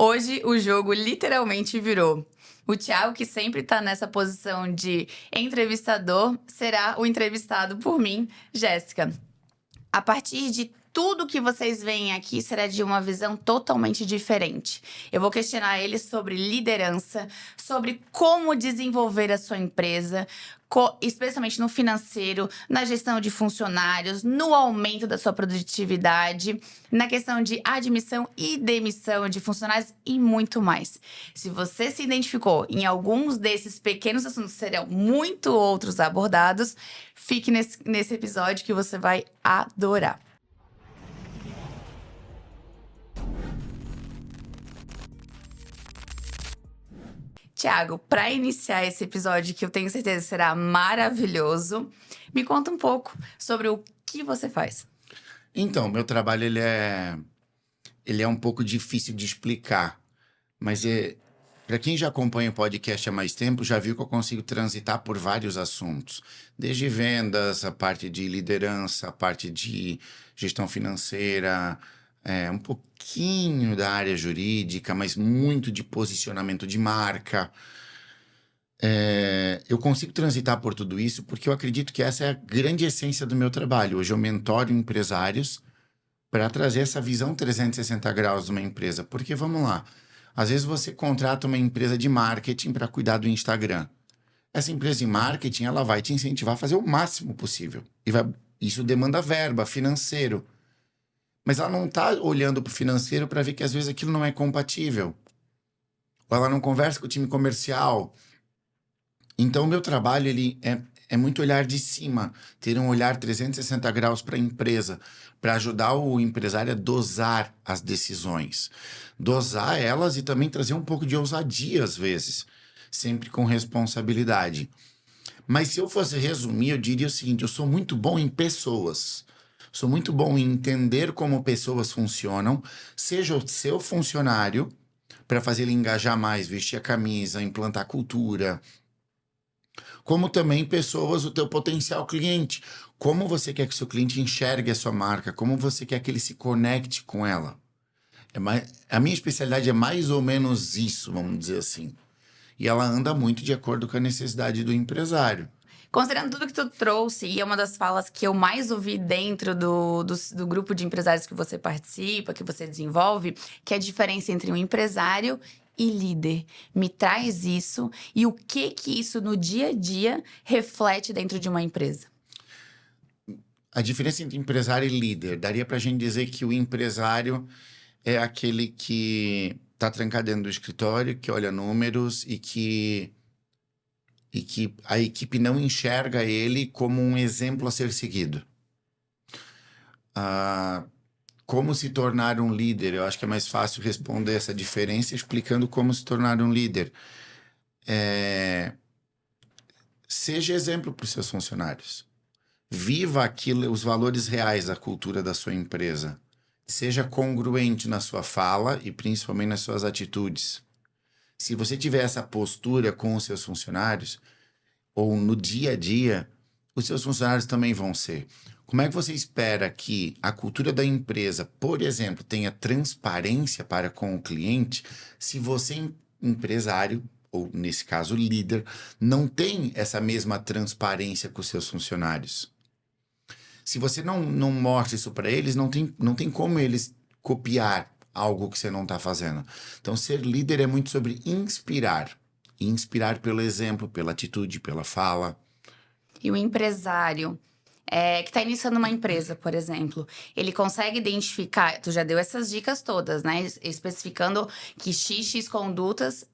Hoje o jogo literalmente virou. O Thiago, que sempre tá nessa posição de entrevistador, será o entrevistado por mim, Jéssica. A partir de tudo que vocês veem aqui será de uma visão totalmente diferente. Eu vou questionar ele sobre liderança, sobre como desenvolver a sua empresa, especialmente no financeiro, na gestão de funcionários, no aumento da sua produtividade, na questão de admissão e demissão de funcionários e muito mais. Se você se identificou em alguns desses pequenos assuntos, serão muito outros abordados, fique nesse episódio que você vai adorar. Thiago, para iniciar esse episódio, que eu tenho certeza será maravilhoso, me conta um pouco sobre o que você faz. Então, meu trabalho ele é um pouco difícil de explicar, mas para quem já acompanha o podcast há mais tempo, já viu que eu consigo transitar por vários assuntos, desde vendas, a parte de liderança, a parte de gestão financeira, um pouquinho da área jurídica, mas muito de posicionamento de marca. Eu consigo transitar por tudo isso porque eu acredito que essa é a grande essência do meu trabalho. Hoje eu mentoro empresários para trazer essa visão 360 graus de uma empresa. Porque, vamos lá, às vezes você contrata uma empresa de marketing para cuidar do Instagram. Essa empresa de marketing, ela vai te incentivar a fazer o máximo possível. Isso demanda verba, financeiro. Mas ela não está olhando para o financeiro para ver que às vezes aquilo não é compatível. Ou ela não conversa com o time comercial. Então, o meu trabalho ele é muito olhar de cima, ter um olhar 360 graus para a empresa, para ajudar o empresário a dosar as decisões. Dosar elas e também trazer um pouco de ousadia às vezes, sempre com responsabilidade. Mas se eu fosse resumir, eu diria o seguinte: eu sou muito bom em pessoas. Sou muito bom em entender como pessoas funcionam, seja o seu funcionário, para fazer ele engajar mais, vestir a camisa, implantar cultura, como também pessoas, o teu potencial cliente. Como você quer que o seu cliente enxergue a sua marca, como você quer que ele se conecte com ela. A minha especialidade é mais ou menos isso, vamos dizer assim. E ela anda muito de acordo com a necessidade do empresário. Considerando tudo que tu trouxe, e é uma das falas que eu mais ouvi dentro do grupo de empresários que você participa, que você desenvolve, que é a diferença entre um empresário e líder. Me traz isso e o que isso no dia a dia reflete dentro de uma empresa. A diferença entre empresário e líder, daria pra gente dizer que o empresário é aquele que tá trancado dentro do escritório, que olha números e que a equipe não enxerga ele como um exemplo a ser seguido. Como se tornar um líder? Eu acho que é mais fácil responder essa diferença explicando como se tornar um líder. Seja exemplo para os seus funcionários. Viva os valores reais da cultura da sua empresa. Seja congruente na sua fala e principalmente nas suas atitudes. Se você tiver essa postura com os seus funcionários, ou no dia a dia, os seus funcionários também vão ser. Como é que você espera que a cultura da empresa, por exemplo, tenha transparência para com o cliente, se você, empresário, ou nesse caso líder, não tem essa mesma transparência com os seus funcionários? Se você não mostra isso para eles, não tem como eles copiar algo que você não está fazendo. Então, ser líder é muito sobre inspirar. Inspirar pelo exemplo, pela atitude, pela fala. E o empresário que está iniciando uma empresa, por exemplo, ele consegue identificar, tu já deu essas dicas todas, né? Especificando que X condutas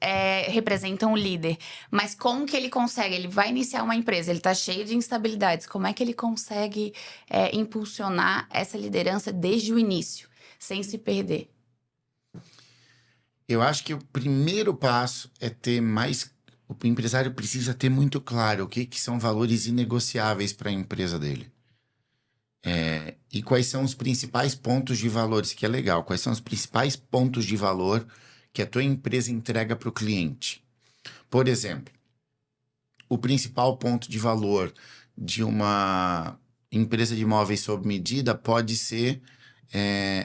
representam o líder. Mas como que ele consegue? Ele vai iniciar uma empresa, ele está cheio de instabilidades. Como é que ele consegue impulsionar essa liderança desde o início, sem se perder? Eu acho que o primeiro passo é ter mais... O empresário precisa ter muito claro o que são valores inegociáveis para a empresa dele. E quais são os principais pontos de valor, isso que é legal. Quais são os principais pontos de valor que a tua empresa entrega para o cliente? Por exemplo, o principal ponto de valor de uma empresa de móveis sob medida pode ser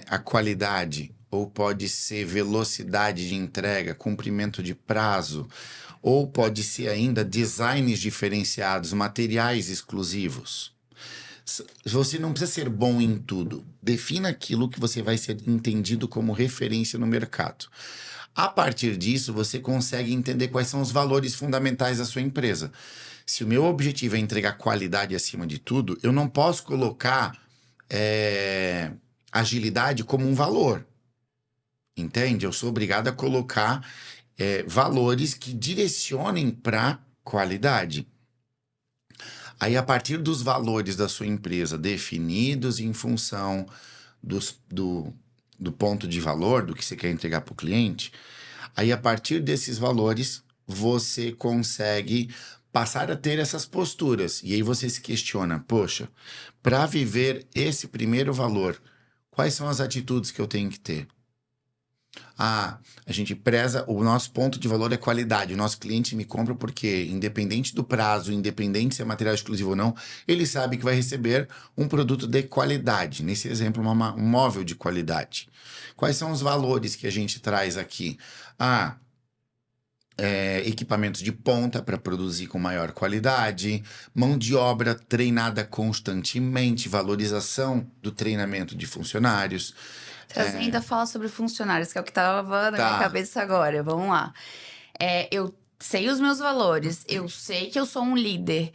a qualidade, ou pode ser velocidade de entrega, cumprimento de prazo, ou pode ser ainda designs diferenciados, materiais exclusivos. Você não precisa ser bom em tudo. Defina aquilo que você vai ser entendido como referência no mercado. A partir disso, você consegue entender quais são os valores fundamentais da sua empresa. Se o meu objetivo é entregar qualidade acima de tudo, eu não posso colocar agilidade como um valor. Entende? Eu sou obrigado a colocar valores que direcionem para qualidade. Aí, a partir dos valores da sua empresa definidos em função do ponto de valor, do que você quer entregar para o cliente, aí, a partir desses valores, você consegue passar a ter essas posturas. E aí você se questiona, poxa, para viver esse primeiro valor, quais são as atitudes que eu tenho que ter? A gente preza, o nosso ponto de valor é qualidade. O nosso cliente me compra porque, independente do prazo, independente se é material exclusivo ou não, ele sabe que vai receber um produto de qualidade. Nesse exemplo, um móvel de qualidade. Quais são os valores que a gente traz aqui? Equipamentos de ponta para produzir com maior qualidade, mão de obra treinada constantemente, valorização do treinamento de funcionários. Você ainda fala sobre funcionários, que é o que estava na minha cabeça agora. Vamos lá. Eu sei os meus valores, eu sei que eu sou um líder.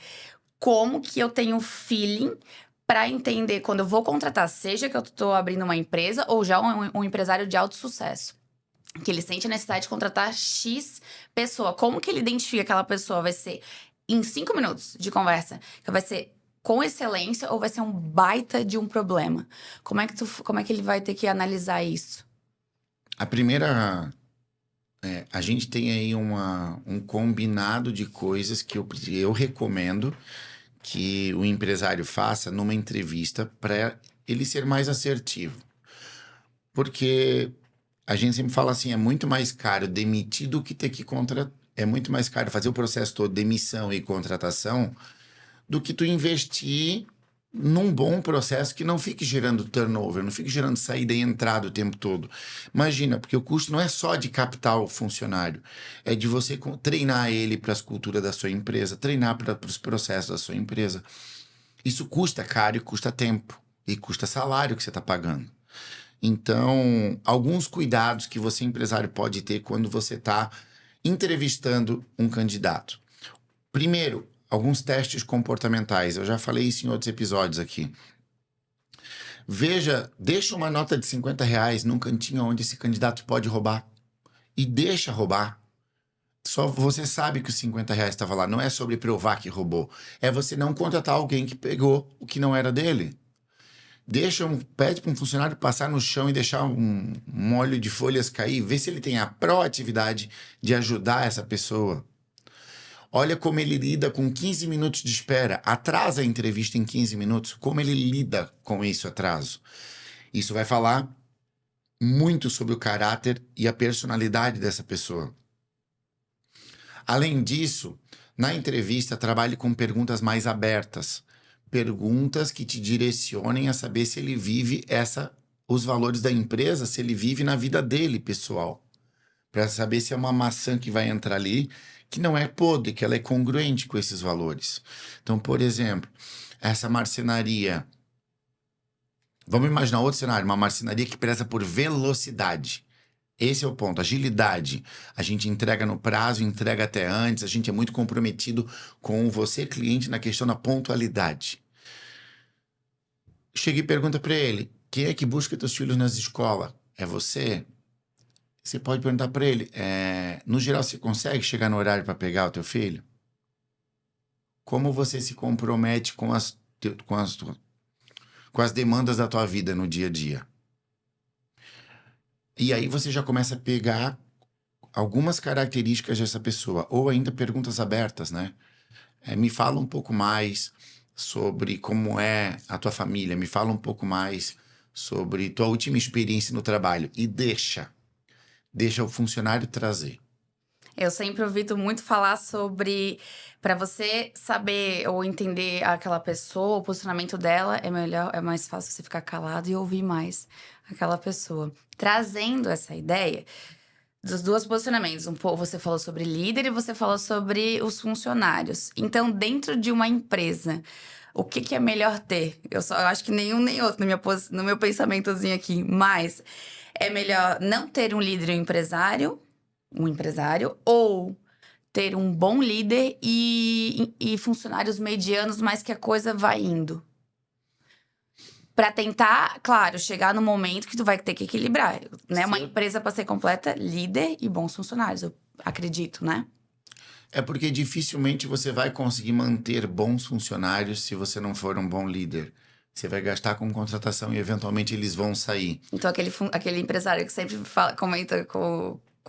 Como que eu tenho feeling para entender quando eu vou contratar, seja que eu estou abrindo uma empresa ou já um empresário de alto sucesso, que ele sente a necessidade de contratar X pessoa. Como que ele identifica que aquela pessoa vai ser em 5 minutos de conversa, que vai ser com excelência ou vai ser um baita de um problema? Como é que ele vai ter que analisar isso? A primeira... a gente tem aí um combinado de coisas que eu recomendo que o empresário faça numa entrevista para ele ser mais assertivo. Porque a gente sempre fala assim, é muito mais caro demitir do que ter que contratar. É muito mais caro fazer o processo todo, demissão e contratação, do que tu investir num bom processo que não fique gerando turnover, não fique gerando saída e entrada o tempo todo. Imagina, porque o custo não é só de captar o funcionário, é de você treinar ele para as culturas da sua empresa, treinar para os processos da sua empresa. Isso custa caro e custa tempo, e custa salário que você está pagando. Então, alguns cuidados que você, empresário, pode ter quando você está entrevistando um candidato. Primeiro, alguns testes comportamentais. Eu já falei isso em outros episódios aqui. Deixa uma nota de R$50 num cantinho onde esse candidato pode roubar. E deixa roubar. Só você sabe que os R$50 estava lá. Não é sobre provar que roubou. É você não contratar alguém que pegou o que não era dele. Pede para um funcionário passar no chão e deixar um molho de folhas cair. Vê se ele tem a proatividade de ajudar essa pessoa. Olha como ele lida com 15 minutos de espera. Atrasa a entrevista em 15 minutos. Como ele lida com esse atraso. Isso vai falar muito sobre o caráter e a personalidade dessa pessoa. Além disso, na entrevista, trabalhe com perguntas mais abertas. Perguntas que te direcionem a saber se ele vive os valores da empresa, se ele vive na vida dele, pessoal. Para saber se é uma maçã que vai entrar ali, que não é podre, que ela é congruente com esses valores. Então, por exemplo, essa marcenaria. Vamos imaginar outro cenário, uma marcenaria que preza por velocidade. Esse é o ponto, agilidade. A gente entrega no prazo, entrega até antes, a gente é muito comprometido com você, cliente, na questão da pontualidade. Chega e pergunta para ele, quem é que busca teus filhos nas escolas? É você? Você pode perguntar para ele, no geral, você consegue chegar no horário para pegar o teu filho? Como você se compromete com as demandas da tua vida no dia a dia? E aí você já começa a pegar algumas características dessa pessoa, ou ainda perguntas abertas, né? Me fala um pouco mais sobre como é a tua família, me fala um pouco mais sobre tua última experiência no trabalho e deixa o funcionário trazer. Eu sempre ouvi muito falar sobre, para você saber ou entender aquela pessoa, o posicionamento dela, é mais fácil você ficar calado e ouvir mais aquela pessoa. Trazendo essa ideia dos dois posicionamentos, um pouco você falou sobre líder e você falou sobre os funcionários. Então, dentro de uma empresa, o que é melhor ter? Eu acho que nenhum nem outro no meu pensamentozinho aqui, mas é melhor não ter um líder e um empresário, ou ter um bom líder e funcionários medianos, mas que a coisa vai indo. Pra tentar, claro, chegar no momento que tu vai ter que equilibrar, né? Uma empresa, para ser completa, líder e bons funcionários, eu acredito, né? É porque dificilmente você vai conseguir manter bons funcionários se você não for um bom líder. Você vai gastar com contratação e eventualmente eles vão sair. Então, aquele empresário que sempre comenta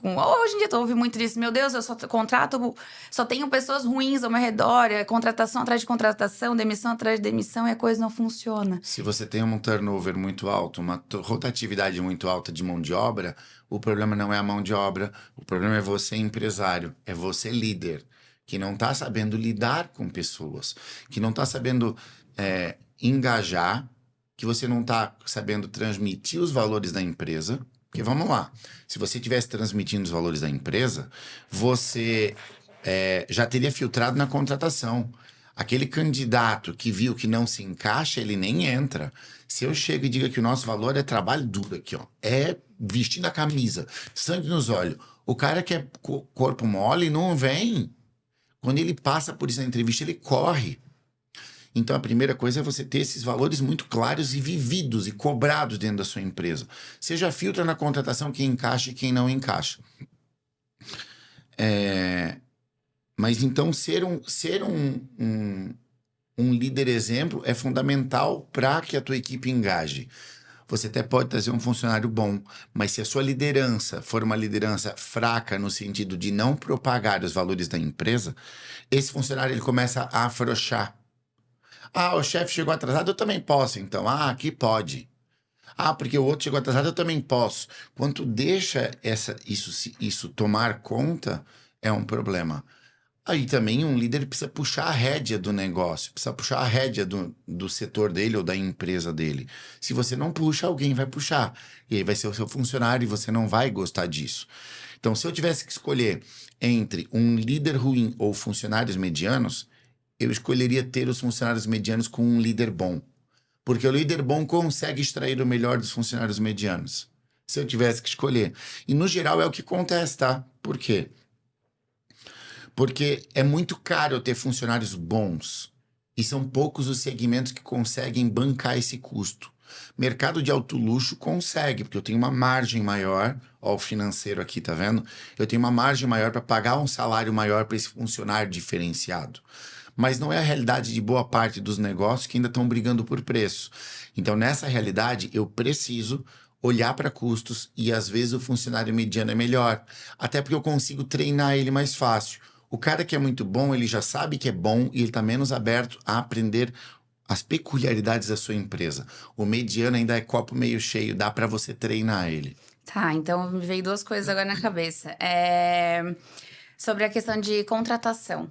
hoje em dia eu ouvi muito disso. Meu Deus, eu só contrato, só tenho pessoas ruins ao meu redor. É contratação atrás de contratação, demissão atrás de demissão e a coisa não funciona. Se você tem um turnover muito alto, uma rotatividade muito alta de mão de obra, o problema não é a mão de obra, o problema é você empresário, é você líder, que não está sabendo lidar com pessoas, que não está sabendo engajar, que você não está sabendo transmitir os valores da empresa. Porque vamos lá, se você estivesse transmitindo os valores da empresa, você já teria filtrado na contratação. Aquele candidato que viu que não se encaixa, ele nem entra. Se eu chego e digo que o nosso valor é trabalho duro aqui, ó, é vestindo a camisa, sangue nos olhos. O cara que é corpo mole não vem. Quando ele passa por isso na entrevista, ele corre. Então, a primeira coisa é você ter esses valores muito claros e vividos e cobrados dentro da sua empresa. Você já filtra na contratação quem encaixa e quem não encaixa. Mas então, ser um líder exemplo é fundamental para que a tua equipe engaje. Você até pode trazer um funcionário bom, mas se a sua liderança for uma liderança fraca no sentido de não propagar os valores da empresa, esse funcionário ele começa a afrouxar. Ah, o chefe chegou atrasado, eu também posso, então. Ah, aqui pode. Ah, porque o outro chegou atrasado, eu também posso. Quando tu deixa isso tomar conta, é um problema. Aí também um líder precisa puxar a rédea do negócio, precisa puxar a rédea do setor dele ou da empresa dele. Se você não puxa, alguém vai puxar. E aí vai ser o seu funcionário e você não vai gostar disso. Então, se eu tivesse que escolher entre um líder ruim ou funcionários medianos, eu escolheria ter os funcionários medianos com um líder bom. Porque o líder bom consegue extrair o melhor dos funcionários medianos. Se eu tivesse que escolher. E no geral é o que acontece, tá? Por quê? Porque é muito caro eu ter funcionários bons. E são poucos os segmentos que conseguem bancar esse custo. Mercado de alto luxo consegue, porque eu tenho uma margem maior. Ó, o financeiro aqui, tá vendo? Eu tenho uma margem maior para pagar um salário maior para esse funcionário diferenciado. Mas não é a realidade de boa parte dos negócios que ainda estão brigando por preço. Então, nessa realidade, eu preciso olhar para custos e, às vezes, o funcionário mediano é melhor. Até porque eu consigo treinar ele mais fácil. O cara que é muito bom, ele já sabe que é bom e ele está menos aberto a aprender as peculiaridades da sua empresa. O mediano ainda é copo meio cheio, dá para você treinar ele. Tá, então me veio duas coisas agora na cabeça. Sobre a questão de contratação.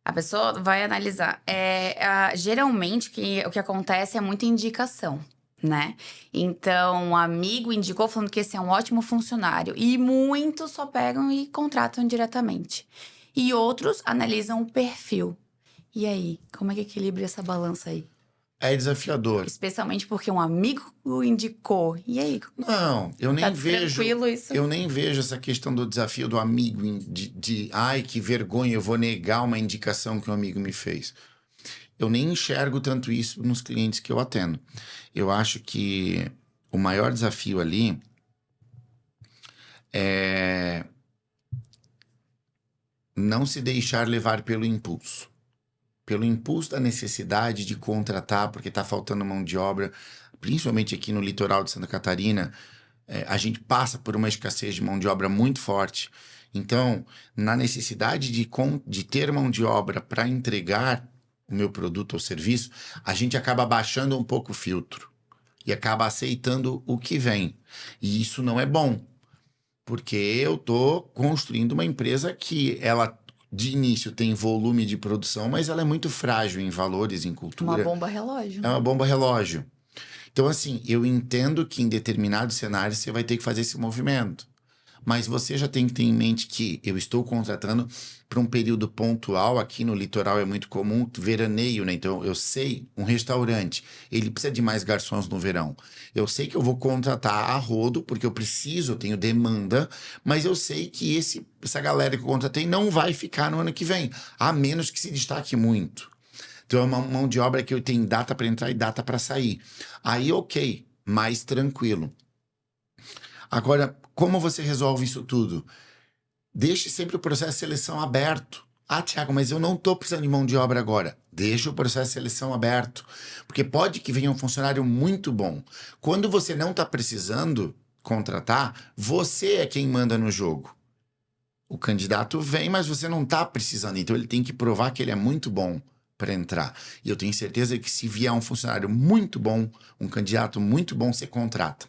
A pessoa vai analisar. Geralmente, o que acontece é muita indicação, né? Então, um amigo indicou falando que esse é um ótimo funcionário. E muitos só pegam e contratam diretamente. E outros analisam o perfil. E aí, como é que equilibra essa balança aí? É desafiador. Especialmente porque um amigo indicou. E aí? Não, eu nem vejo. Tranquilo isso? Eu nem vejo essa questão do desafio do amigo ai, que vergonha, eu vou negar uma indicação que um amigo me fez. Eu nem enxergo tanto isso nos clientes que eu atendo. Eu acho que o maior desafio ali é não se deixar levar pelo impulso. Pelo impulso da necessidade de contratar, porque está faltando mão de obra, principalmente aqui no litoral de Santa Catarina, a gente passa por uma escassez de mão de obra muito forte. Então, na necessidade de ter mão de obra para entregar o meu produto ou serviço, a gente acaba baixando um pouco o filtro e acaba aceitando o que vem. E isso não é bom. Porque eu tô construindo uma empresa que ela, de início, tem volume de produção, mas ela é muito frágil em valores, em Uma cultura. bomba relógio. É uma bomba relógio. Então, assim, eu entendo que em determinados cenários você vai ter que fazer esse movimento. Mas você já tem que ter em mente que eu estou contratando para um período pontual. Aqui no litoral é muito comum veraneio, né? Então eu sei, um restaurante, ele precisa de mais garçons no verão. Eu sei que eu vou contratar a rodo, porque eu preciso, eu tenho demanda, mas eu sei que essa galera que eu contratei não vai ficar no ano que vem, a menos que se destaque muito. Então é uma mão de obra que eu tenho data para entrar e data para sair. Aí, ok, mais tranquilo. Agora, como você resolve isso tudo? Deixe sempre o processo de seleção aberto. Ah, Thiago, mas eu não estou precisando de mão de obra agora. Deixa o processo de seleção aberto. Porque pode que venha um funcionário muito bom. Quando você não está precisando contratar, você é quem manda no jogo. O candidato vem, mas você não está precisando. Então ele tem que provar que ele é muito bom para entrar. E eu tenho certeza que se vier um funcionário muito bom, um candidato muito bom, você contrata.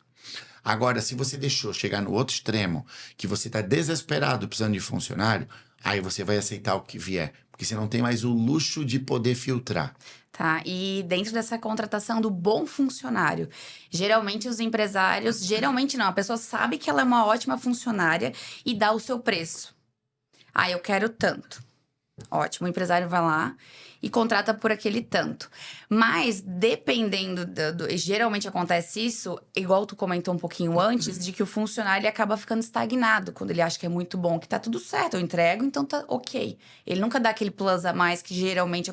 Agora, se você deixou chegar no outro extremo, que você está desesperado precisando de funcionário, aí você vai aceitar o que vier. Porque você não tem mais o luxo de poder filtrar. Tá, e dentro dessa contratação do bom funcionário, geralmente os empresários, geralmente não, a pessoa sabe que ela é uma ótima funcionária e dá o seu preço. Ah, eu quero tanto. Ótimo, o empresário vai lá e contrata por aquele tanto. Mas, dependendo geralmente acontece isso, igual tu comentou um pouquinho antes, de que o funcionário ele acaba ficando estagnado quando ele acha que é muito bom, que tá tudo certo, eu entrego, então tá ok. Ele nunca dá aquele plus a mais que geralmente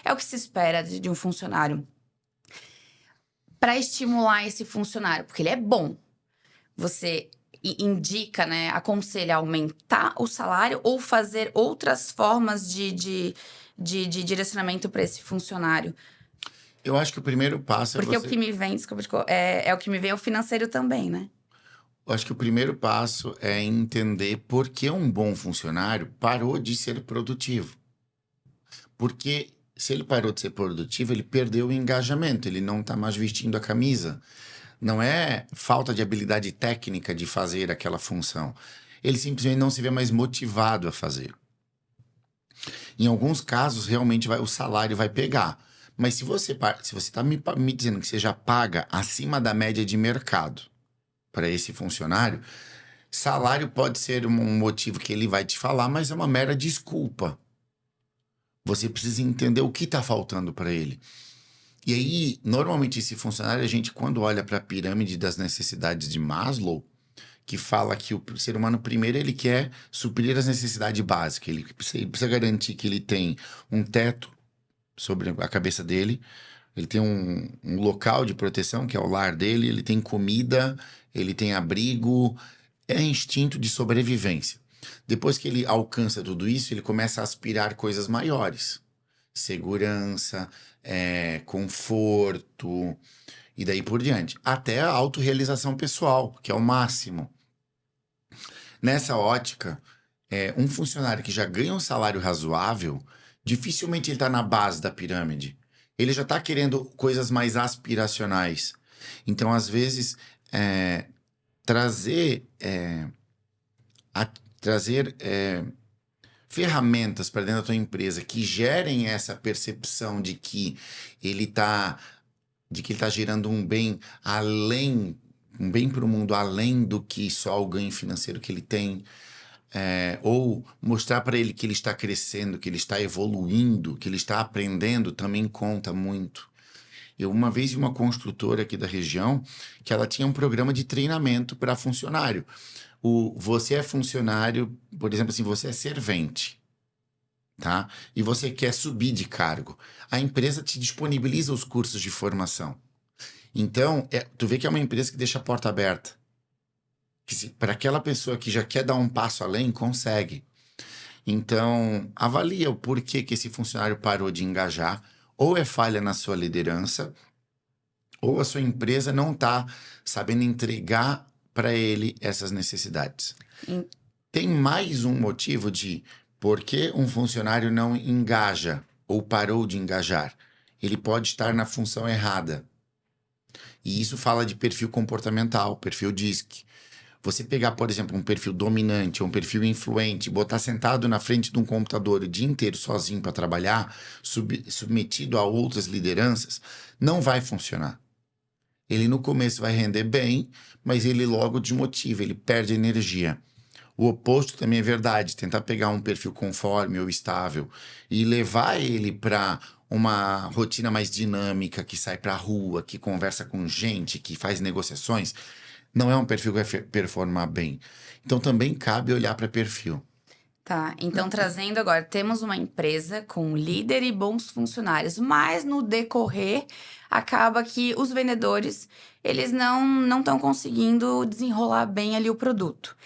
é o que se espera de um funcionário. Para estimular esse funcionário, porque ele é bom, você indica, né, aconselha aumentar o salário ou fazer outras formas de direcionamento para esse funcionário? Eu acho que o primeiro passo é Porque o você. que me vem, desculpa, é o que me vem é o financeiro também, né? Eu acho que o primeiro passo é entender por que um bom funcionário parou de ser produtivo. Porque se ele parou de ser produtivo, ele perdeu o engajamento, ele não está mais vestindo a camisa. Não é falta de habilidade técnica de fazer aquela função. Ele simplesmente não se vê mais motivado a fazer. Em alguns casos, realmente o salário vai pegar. Mas se você está me dizendo que você já paga acima da média de mercado para esse funcionário, salário pode ser um motivo que ele vai te falar, mas é uma mera desculpa. Você precisa entender o que está faltando para ele. E aí, normalmente, esse funcionário, a gente, quando olha para a pirâmide das necessidades de Maslow, que fala que o ser humano, primeiro, ele quer suprir as necessidades básicas. Ele precisa garantir que ele tem um teto sobre a cabeça dele, ele tem um local de proteção, que é o lar dele, ele tem comida, ele tem abrigo, é instinto de sobrevivência. Depois que ele alcança tudo isso, ele começa a aspirar coisas maiores. Segurança, conforto, e daí por diante. Até a autorrealização pessoal, que é o máximo. Nessa ótica, um funcionário que já ganha um salário razoável, dificilmente ele está na base da pirâmide. Ele já está querendo coisas mais aspiracionais. Então, às vezes, trazer ferramentas para dentro da tua empresa que gerem essa percepção de que ele está gerando um bem além, um bem para o mundo além do que só o ganho financeiro que ele tem. Ou mostrar para ele que ele está crescendo, que ele está evoluindo, que ele está aprendendo, também conta muito. Eu uma vez vi uma construtora aqui da região que ela tinha um programa de treinamento para funcionário. Você é funcionário, por exemplo, assim, você é servente, tá? E você quer subir de cargo. A empresa te disponibiliza os cursos de formação. Então, tu vê que é uma empresa que deixa a porta aberta. Para aquela pessoa que já quer dar um passo além, consegue. Então, avalia o porquê que esse funcionário parou de engajar. Ou é falha na sua liderança, ou a sua empresa não está sabendo entregar para ele essas necessidades. Tem mais um motivo de por que um funcionário não engaja ou parou de engajar. Ele pode estar na função errada. E isso fala de perfil comportamental, perfil DISC. Você pegar, por exemplo, um perfil dominante ou um perfil influente, botar sentado na frente de um computador o dia inteiro sozinho para trabalhar, submetido a outras lideranças, não vai funcionar. Ele no começo vai render bem, mas ele logo desmotiva, ele perde energia. O oposto também é verdade, tentar pegar um perfil conforme ou estável e levar ele para uma rotina mais dinâmica, que sai para a rua, que conversa com gente, que faz negociações, não é um perfil que vai performar bem. Então também cabe olhar para perfil. Tá, então trazendo agora, temos uma empresa com líder e bons funcionários, mas no decorrer acaba que os vendedores, eles não estão conseguindo desenrolar bem ali o produto.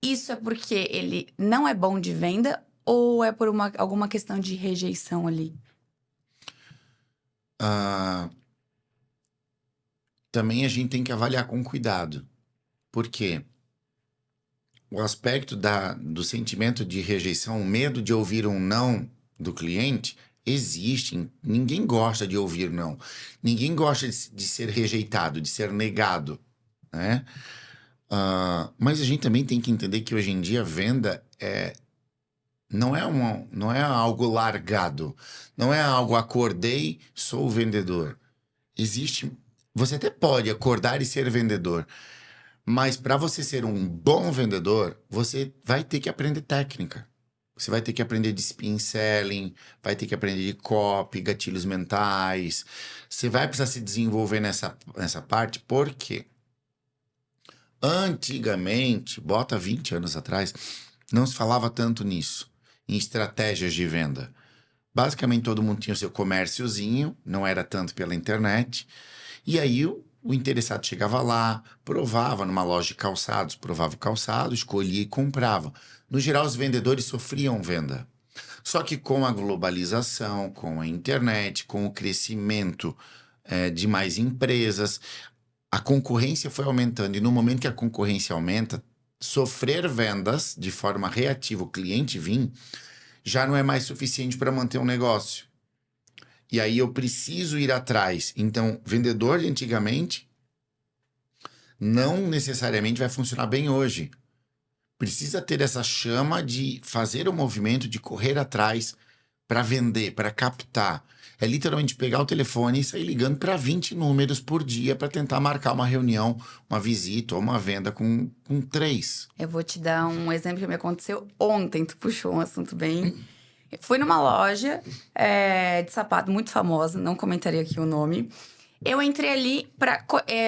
Isso é porque ele não é bom de venda ou é por alguma questão de rejeição ali? Ah, também a gente tem que avaliar com cuidado. Por quê? O aspecto do sentimento de rejeição, o medo de ouvir um não do cliente, existe. Ninguém gosta de ouvir não. Ninguém gosta de ser rejeitado, de ser negado, né? Mas a gente também tem que entender que hoje em dia a venda não é algo largado. Não é algo acordei, sou vendedor. Existe. Você até pode acordar e ser vendedor. Mas para você ser um bom vendedor, você vai ter que aprender técnica. Você vai ter que aprender de spin selling, vai ter que aprender de copy, gatilhos mentais. Você vai precisar se desenvolver nessa parte, porque antigamente, bota 20 anos atrás, não se falava tanto nisso, em estratégias de venda. Basicamente, todo mundo tinha o seu comérciozinho, não era tanto pela internet. E aí o interessado chegava lá, provava numa loja de calçados, provava o calçado, escolhia e comprava. No geral, os vendedores sofriam venda. Só que com a globalização, com a internet, com o crescimento de mais empresas, a concorrência foi aumentando. E no momento que a concorrência aumenta, sofrer vendas de forma reativa, o cliente vir, já não é mais suficiente para manter um negócio. E aí eu preciso ir atrás. Então, vendedor de antigamente não necessariamente vai funcionar bem hoje. Precisa ter essa chama de fazer o movimento, de correr atrás para vender, para captar. É literalmente pegar o telefone e sair ligando para 20 números por dia para tentar marcar uma reunião, uma visita ou uma venda com 3. Eu vou te dar um exemplo que me aconteceu ontem, tu puxou um assunto bem. Fui numa loja de sapato muito famosa, não comentaria aqui o nome. Eu entrei ali pra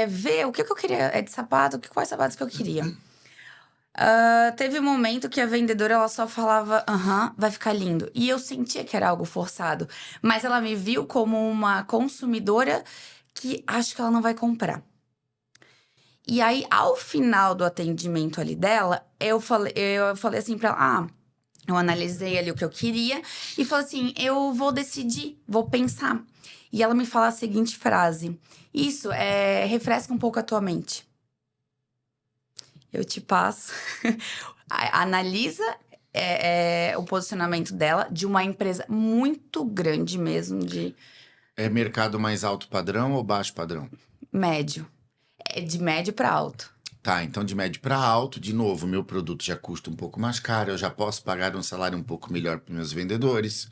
ver o que eu queria de sapato, quais sapatos que eu queria. Teve um momento que a vendedora ela só falava, aham, vai ficar lindo. E eu sentia que era algo forçado. Mas ela me viu como uma consumidora que acho que ela não vai comprar. E aí, ao final do atendimento ali dela, eu falei assim pra ela, eu analisei ali o que eu queria e falei assim, eu vou decidir, vou pensar. E ela me fala a seguinte frase, isso refresca um pouco a tua mente. Eu te passo. Analisa o posicionamento dela de uma empresa muito grande mesmo, de É mercado mais alto padrão ou baixo padrão? médio. É de médio para alto. Tá, então de médio para alto, de novo, meu produto já custa um pouco mais caro, eu já posso pagar um salário um pouco melhor para meus vendedores.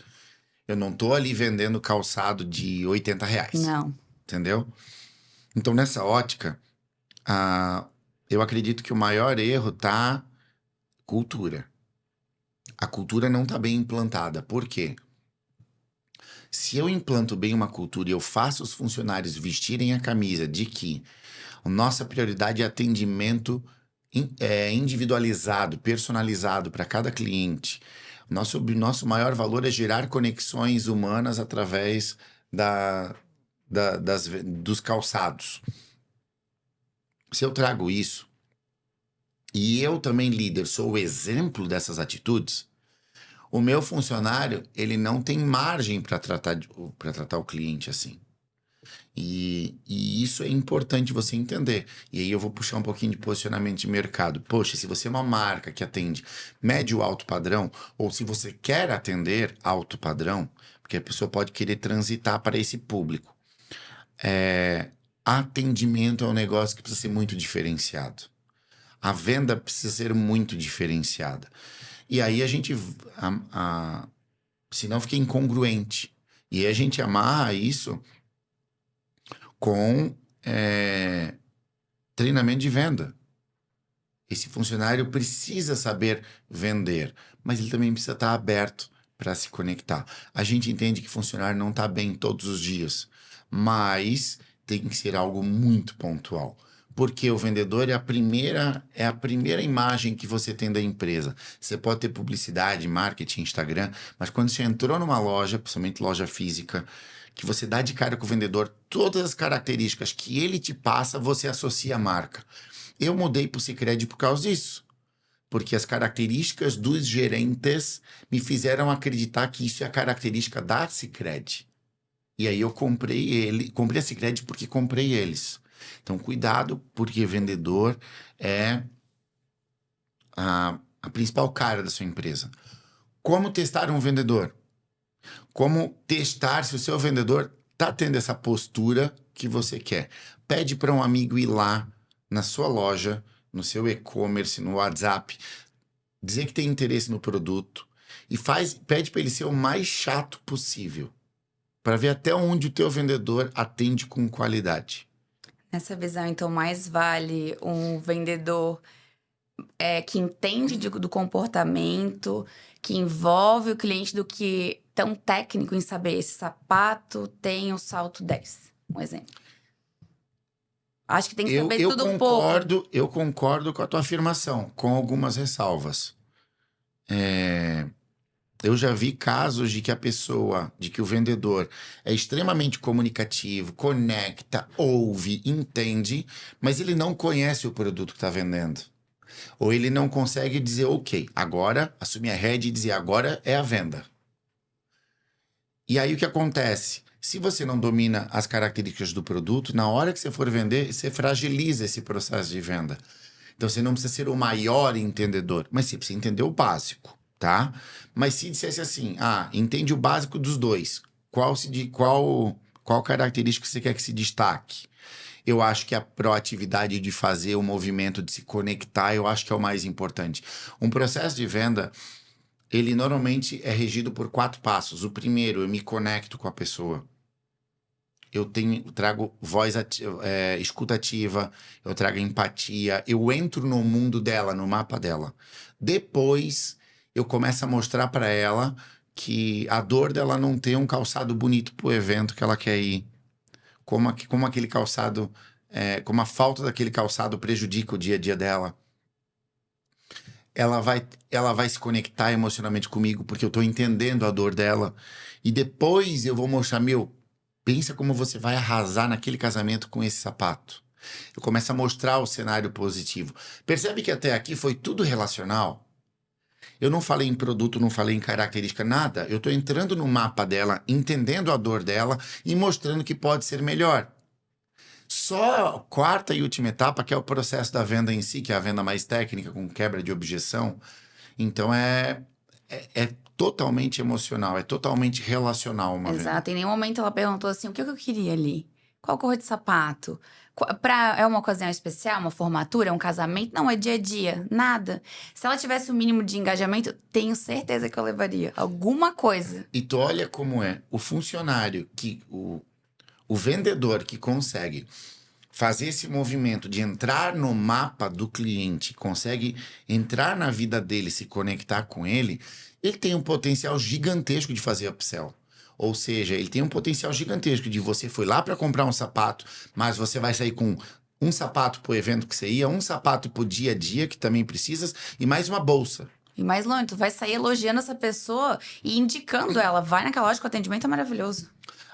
Eu não tô ali vendendo calçado de R$ 80, Não. entendeu? Então, nessa ótica, eu acredito que o maior erro tá cultura. A cultura não tá bem implantada. Por quê? Se eu implanto bem uma cultura e eu faço os funcionários vestirem a camisa de que a nossa prioridade é atendimento individualizado, personalizado para cada cliente. Nosso maior valor é gerar conexões humanas através dos calçados. Se eu trago isso, e eu também, líder, sou o exemplo dessas atitudes, o meu funcionário, ele não tem margem para tratar o cliente assim. E isso é importante você entender. E aí eu vou puxar um pouquinho de posicionamento de mercado. Poxa, se você é uma marca que atende médio alto padrão, ou se você quer atender alto padrão, porque a pessoa pode querer transitar para esse público. Atendimento é um negócio que precisa ser muito diferenciado. A venda precisa ser muito diferenciada. E aí a gente... senão fica incongruente. E aí a gente amarra isso com treinamento de venda. Esse funcionário precisa saber vender, mas ele também precisa estar aberto para se conectar. A gente entende que funcionário não está bem todos os dias, mas tem que ser algo muito pontual. Porque o vendedor é a primeira imagem que você tem da empresa. Você pode ter publicidade, marketing, Instagram, mas quando você entrou numa loja, principalmente loja física, que você dá de cara com o vendedor, todas as características que ele te passa, você associa a marca. Eu mudei para o Sicredi por causa disso. Porque as características dos gerentes me fizeram acreditar que isso é a característica da Sicredi. E aí eu comprei a Sicredi porque comprei eles. Então, cuidado, porque vendedor é a principal cara da sua empresa. Como testar um vendedor? Como testar se o seu vendedor está tendo essa postura que você quer? Pede para um amigo ir lá na sua loja, no seu e-commerce, no WhatsApp, dizer que tem interesse no produto e pede para ele ser o mais chato possível, para ver até onde o teu vendedor atende com qualidade. Nessa visão, então, mais vale um vendedor que entende do comportamento, que envolve o cliente, do que tão técnico em saber esse sapato tem o salto 10, um exemplo. Acho que tem que saber tudo um pouco. Eu concordo com a tua afirmação, com algumas ressalvas. Eu já vi casos de que o vendedor é extremamente comunicativo, conecta, ouve, entende, mas ele não conhece o produto que está vendendo. Ou ele não consegue dizer, ok, agora, assumir a rédea e dizer, agora é a venda. E aí o que acontece? Se você não domina as características do produto, na hora que você for vender, você fragiliza esse processo de venda. Então você não precisa ser o maior entendedor, mas você precisa entender o básico, tá? Mas se dissesse assim, entende o básico dos dois, qual característica você quer que se destaque? Eu acho que a proatividade de fazer o movimento de se conectar, eu acho que é o mais importante. Um processo de venda, ele normalmente é regido por 4 passos. O primeiro, eu me conecto com a pessoa. Eu trago voz escuta ativa, eu trago empatia, eu entro no mundo dela, no mapa dela. Depois, eu começo a mostrar para ela que a dor dela não ter um calçado bonito pro evento que ela quer ir. Como aquele calçado, como a falta daquele calçado prejudica o dia a dia dela. Ela vai se conectar emocionalmente comigo porque eu tô entendendo a dor dela. E depois eu vou mostrar, pensa como você vai arrasar naquele casamento com esse sapato. Eu começo a mostrar o cenário positivo. Percebe que até aqui foi tudo relacional? Eu não falei em produto, não falei em característica, nada. Eu estou entrando no mapa dela, entendendo a dor dela e mostrando que pode ser melhor. Só a quarta e última etapa, que é o processo da venda em si, que é a venda mais técnica, com quebra de objeção. Então, é totalmente emocional, é totalmente relacional uma venda. Exato. Em nenhum momento ela perguntou assim, o que eu queria ali? Qual cor de sapato? É uma ocasião especial, uma formatura, um casamento? Não, é dia a dia, nada. Se ela tivesse o mínimo de engajamento, tenho certeza que eu levaria alguma coisa. E tu olha como é o funcionário, o vendedor que consegue fazer esse movimento de entrar no mapa do cliente, consegue entrar na vida dele, se conectar com ele tem um potencial gigantesco de fazer upsell. Ou seja, ele tem um potencial gigantesco de você foi lá para comprar um sapato, mas você vai sair com um sapato pro evento que você ia, um sapato pro dia a dia que também precisas e mais uma bolsa. E mais longe, tu vai sair elogiando essa pessoa e indicando ela. Vai naquela loja que o atendimento é maravilhoso.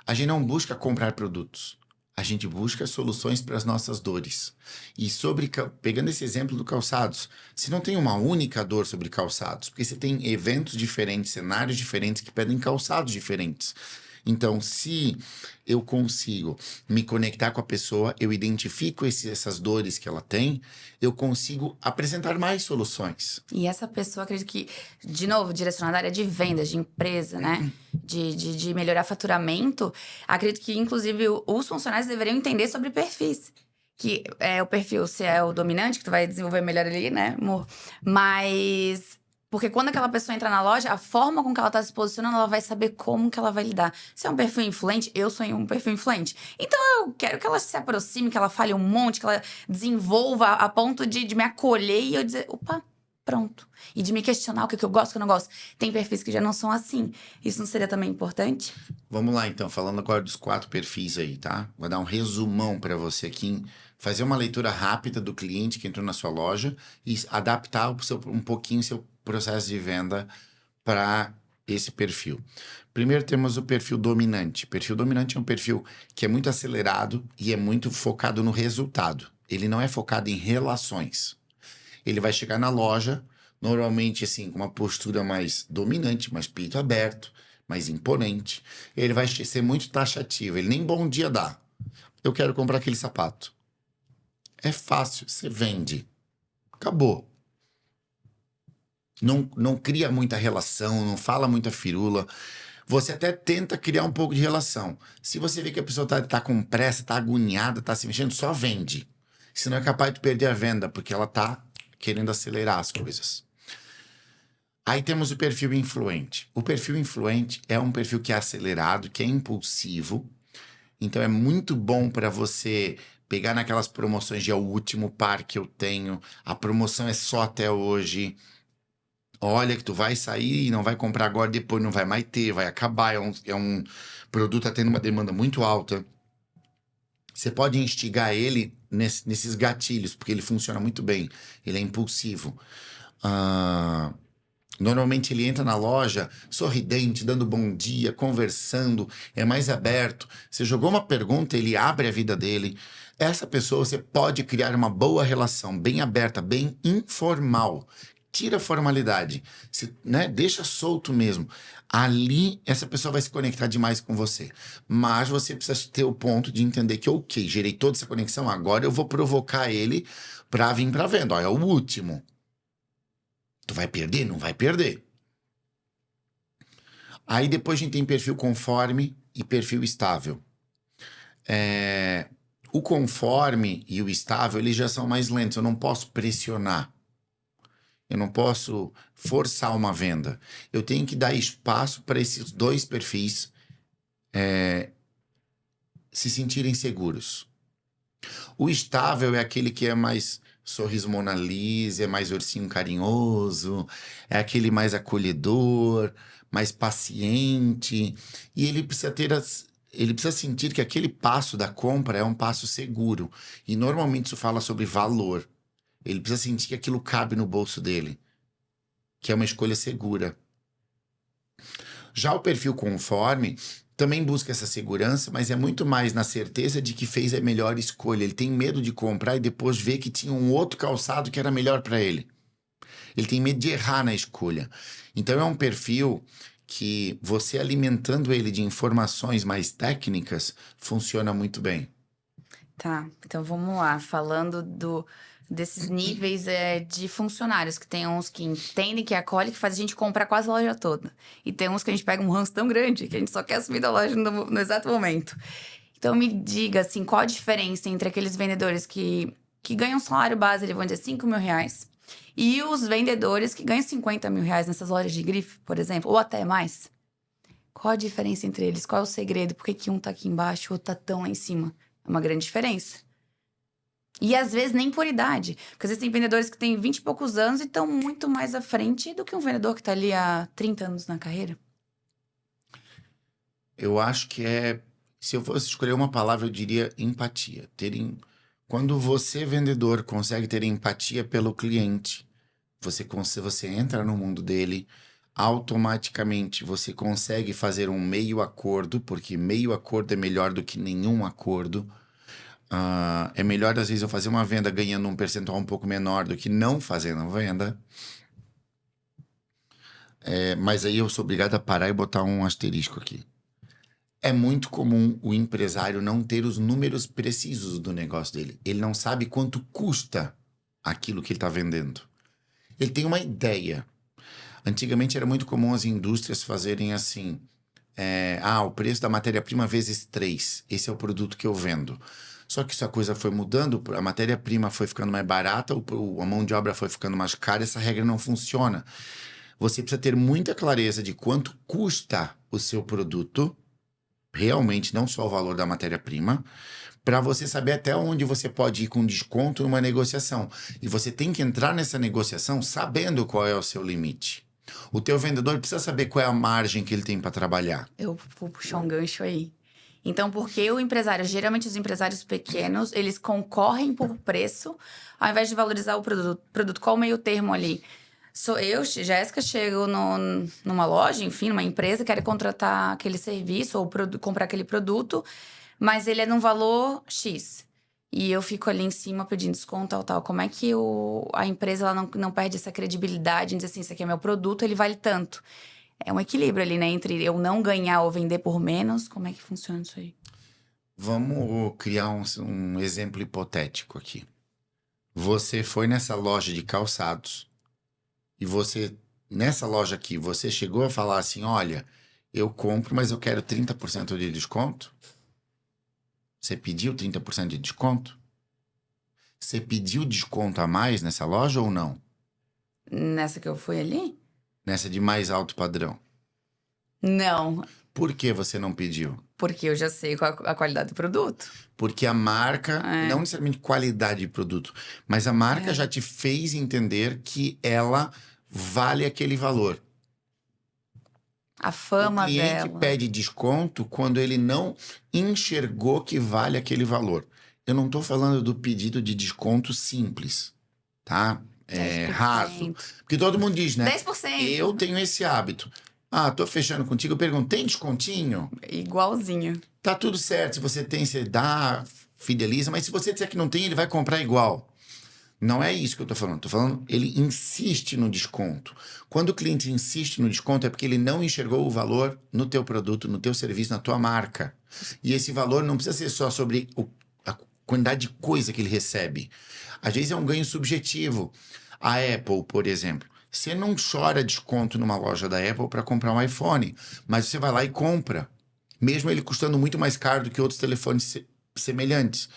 A gente não busca comprar produtos. A gente busca soluções para as nossas dores. E pegando esse exemplo do calçados, você não tem uma única dor sobre calçados, porque você tem eventos diferentes, cenários diferentes que pedem calçados diferentes. Então, se eu consigo me conectar com a pessoa, eu identifico essas dores que ela tem, eu consigo apresentar mais soluções. E essa pessoa, acredito que, de novo, direcionada à área de vendas, de empresa, né? De melhorar faturamento, acredito que, inclusive, os funcionários deveriam entender sobre perfis. que é o perfil, se é o dominante, que tu vai desenvolver melhor ali, né, amor? Mas... Porque quando aquela pessoa entra na loja, a forma com que ela tá se posicionando, ela vai saber como que ela vai lidar. Se é um perfil influente, eu sou um perfil influente. Então eu quero que ela se aproxime, que ela fale um monte, que ela desenvolva a ponto de me acolher e eu dizer, opa, pronto. E de me questionar o que eu gosto, o que eu não gosto. Tem perfis que já não são assim. Isso não seria também importante? Vamos lá, então, falando agora dos 4 perfis aí, tá? Vou dar um resumão para você aqui, fazer uma leitura rápida do cliente que entrou na sua loja e adaptar um pouquinho o seu processo de venda para esse perfil. Primeiro temos o perfil dominante. O perfil dominante é um perfil que é muito acelerado e é muito focado no resultado. Ele não é focado em relações. Ele vai chegar na loja, normalmente assim, com uma postura mais dominante, mais peito aberto, mais imponente. Ele vai ser muito taxativo, ele nem bom dia dá. Eu quero comprar aquele sapato. É fácil, você vende. Acabou. Não cria muita relação, não fala muita firula. Você até tenta criar um pouco de relação. Se você vê que a pessoa tá com pressa, tá agoniada, tá se mexendo, só vende. Senão é capaz de perder a venda, porque ela tá querendo acelerar as coisas. Aí temos o perfil influente. O perfil influente é um perfil que é acelerado, que é impulsivo. Então é muito bom para você pegar naquelas promoções de é o último par que eu tenho, a promoção é só até hoje. Olha que tu vai sair e não vai comprar agora, depois não vai mais ter, vai acabar. É um produto tá tendo uma demanda muito alta. Você pode instigar ele nesses gatilhos, porque ele funciona muito bem. Ele é impulsivo. Normalmente ele entra na loja sorridente, dando bom dia, conversando, é mais aberto. Você jogou uma pergunta, ele abre a vida dele. Essa pessoa você pode criar uma boa relação, bem aberta, bem informal. Tira a formalidade, né? Deixa solto mesmo. Ali, essa pessoa vai se conectar demais com você. Mas você precisa ter o ponto de entender que, ok, gerei toda essa conexão, agora eu vou provocar ele para vir para venda. Ó, é o último. Tu vai perder? Não vai perder. Aí depois a gente tem perfil conforme e perfil estável. O conforme e o estável, eles já são mais lentos. Eu não posso pressionar. Eu não posso forçar uma venda. Eu tenho que dar espaço para esses 2 perfis se sentirem seguros. O estável é aquele que é mais sorriso Mona Lisa, é mais ursinho carinhoso, é aquele mais acolhedor, mais paciente. E ele precisa ele precisa sentir que aquele passo da compra é um passo seguro. E normalmente isso fala sobre valor. Ele precisa sentir que aquilo cabe no bolso dele, que é uma escolha segura. Já o perfil conforme também busca essa segurança, mas é muito mais na certeza de que fez a melhor escolha. Ele tem medo de comprar e depois ver que tinha um outro calçado que era melhor para ele. Ele tem medo de errar na escolha. Então é um perfil que você alimentando ele de informações mais técnicas funciona muito bem. Tá, então vamos lá. Falando desses níveis de funcionários, que tem uns que entendem, que acolhem, que faz a gente comprar quase a loja toda. E tem uns que a gente pega um ranço tão grande que a gente só quer assumir da loja no exato momento. Então me diga, assim, qual a diferença entre aqueles vendedores que ganham um salário base, eles vão dizer 5 mil reais, e os vendedores que ganham 50 mil reais nessas lojas de grife, por exemplo, ou até mais? Qual a diferença entre eles? Qual é o segredo? Por que um tá aqui embaixo e o outro tá tão lá em cima? É uma grande diferença. E às vezes nem por idade. Porque às vezes tem vendedores que têm 20 e poucos anos e estão muito mais à frente do que um vendedor que tá ali há 30 anos na carreira. Eu acho que se eu fosse escolher uma palavra, eu diria empatia. Quando você, vendedor, consegue ter empatia pelo cliente, você entra no mundo dele, automaticamente você consegue fazer um meio acordo, porque meio acordo é melhor do que nenhum acordo. É melhor, às vezes, eu fazer uma venda ganhando um percentual um pouco menor do que não fazendo a venda. Mas aí eu sou obrigado a parar e botar um asterisco aqui. É muito comum o empresário não ter os números precisos do negócio dele. Ele não sabe quanto custa aquilo que ele está vendendo. Ele tem uma ideia. Antigamente era muito comum as indústrias fazerem assim: o preço da matéria-prima vezes 3. Esse é o produto que eu vendo. Só que essa coisa foi mudando, a matéria-prima foi ficando mais barata, a mão de obra foi ficando mais cara, essa regra não funciona. Você precisa ter muita clareza de quanto custa o seu produto, realmente, não só o valor da matéria-prima, para você saber até onde você pode ir com desconto numa negociação. E você tem que entrar nessa negociação sabendo qual é o seu limite. O teu vendedor precisa saber qual é a margem que ele tem para trabalhar. Eu vou puxar um gancho aí. Então, porque o empresário, geralmente os empresários pequenos, eles concorrem por preço, ao invés de valorizar o produto. Qual o meio termo ali? Sou eu, Jéssica, chego numa loja, enfim, numa empresa, quero contratar aquele serviço ou comprar aquele produto, mas ele é num valor X. E eu fico ali em cima pedindo desconto, tal. Como é que a empresa ela não perde essa credibilidade em dizer assim, isso aqui é meu produto, ele vale tanto? É um equilíbrio ali, né? Entre eu não ganhar ou vender por menos. Como é que funciona isso aí? Vamos criar um exemplo hipotético aqui. Você foi nessa loja de calçados e nessa loja aqui, você chegou a falar assim, olha, eu compro, mas eu quero 30% de desconto? Você pediu 30% de desconto? Você pediu desconto a mais nessa loja ou não? Nessa que eu fui ali? Nessa de mais alto padrão. Não, Por que você não pediu? porque eu já sei qual a qualidade do produto. Porque a marca, não necessariamente qualidade de produto, mas a marca já te fez entender que ela vale aquele valor. A fama O cliente dela. pede desconto quando ele não enxergou que vale aquele valor. Eu não estou falando do pedido de desconto simples, tá? 10%. Raso. Porque todo mundo diz, né? 10%. Eu tenho esse hábito. Ah, tô fechando contigo. Eu pergunto, tem descontinho? Igualzinho. Tá tudo certo. Se você tem, você dá, fideliza. Mas se você disser que não tem, ele vai comprar igual. Não é isso que eu tô falando. Tô falando, ele insiste no desconto. Quando o cliente insiste no desconto, é porque ele não enxergou o valor no teu produto, no teu serviço, na tua marca. E esse valor não precisa ser só sobre a quantidade de coisa que ele recebe. Às vezes é um ganho subjetivo. A Apple, por exemplo. Você não chora desconto numa loja da Apple para comprar um iPhone, mas você vai lá e compra. Mesmo ele custando muito mais caro do que outros telefones semelhantes.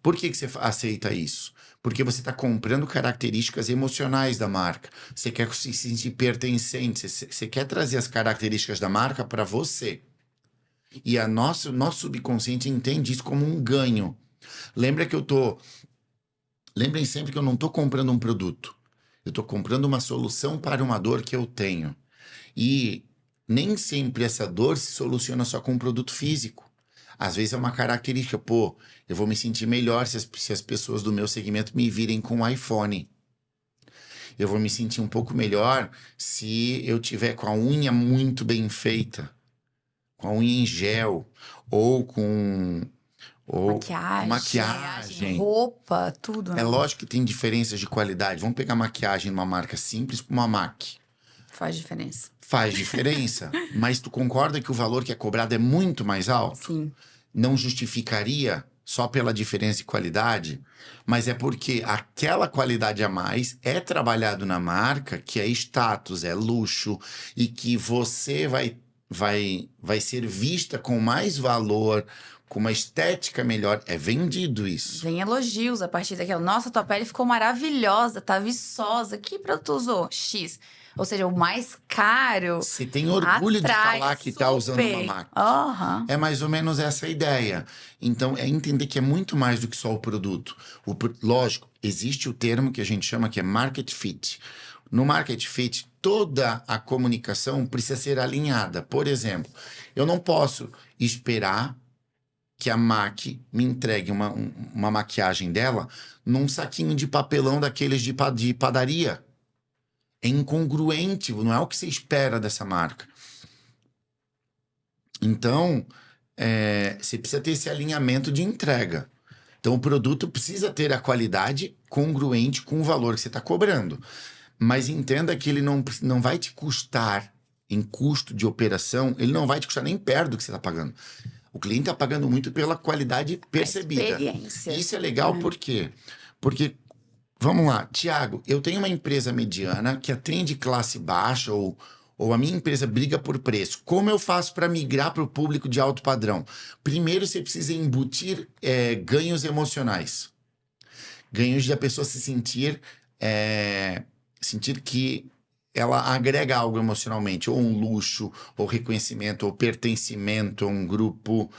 Por que você aceita isso? Porque você está comprando características emocionais da marca. Você quer se sentir pertencente. Você quer trazer as características da marca para você. E nosso subconsciente entende isso como um ganho. Lembrem sempre que eu não estou comprando um produto. Eu estou comprando uma solução para uma dor que eu tenho. E nem sempre essa dor se soluciona só com um produto físico. Às vezes é uma característica. Pô, eu vou me sentir melhor se as pessoas do meu segmento me virem com um iPhone. Eu vou me sentir um pouco melhor se eu tiver com a unha muito bem feita. Com a unha em gel. Ou com... maquiagem. Roupa, tudo. É Né? lógico que tem diferenças de qualidade. Vamos pegar maquiagem numa marca simples para uma MAC. Faz diferença. Faz diferença, mas tu concorda que o valor que é cobrado é muito mais alto? Sim. Não justificaria só pela diferença de qualidade, mas é porque aquela qualidade a mais é trabalhado na marca, que é status, é luxo, e que você vai ser vista com mais valor, com uma estética melhor. É vendido isso. Vem elogios a partir daquela. Nossa, tua pele ficou maravilhosa, tá viçosa. Que produto usou? X. Ou seja, o mais caro. Você tem orgulho de falar que tá usando uma máquina. Uhum. É mais ou menos essa ideia. Então, é entender que é muito mais do que só o produto. Lógico, existe o termo que a gente chama que é market fit. No market fit, toda a comunicação precisa ser alinhada. Por exemplo, eu não posso esperar que a MAC me entregue uma maquiagem dela num saquinho de papelão daqueles de padaria. É incongruente, não é o que você espera dessa marca. Então, você precisa ter esse alinhamento de entrega. Então, o produto precisa ter a qualidade congruente com o valor que você está cobrando. Mas entenda que ele não vai te custar, em custo de operação, ele não vai te custar nem perto do que você está pagando. O cliente está pagando muito pela qualidade percebida. A experiência. Isso é legal por quê? Porque, vamos lá, Tiago, eu tenho uma empresa mediana que atende classe baixa ou ou a minha empresa briga por preço. Como eu faço para migrar para o público de alto padrão? Primeiro, você precisa embutir ganhos emocionais. Ganhos de a pessoa se sentir que ela agrega algo emocionalmente, ou um luxo, ou reconhecimento, ou pertencimento a um grupo,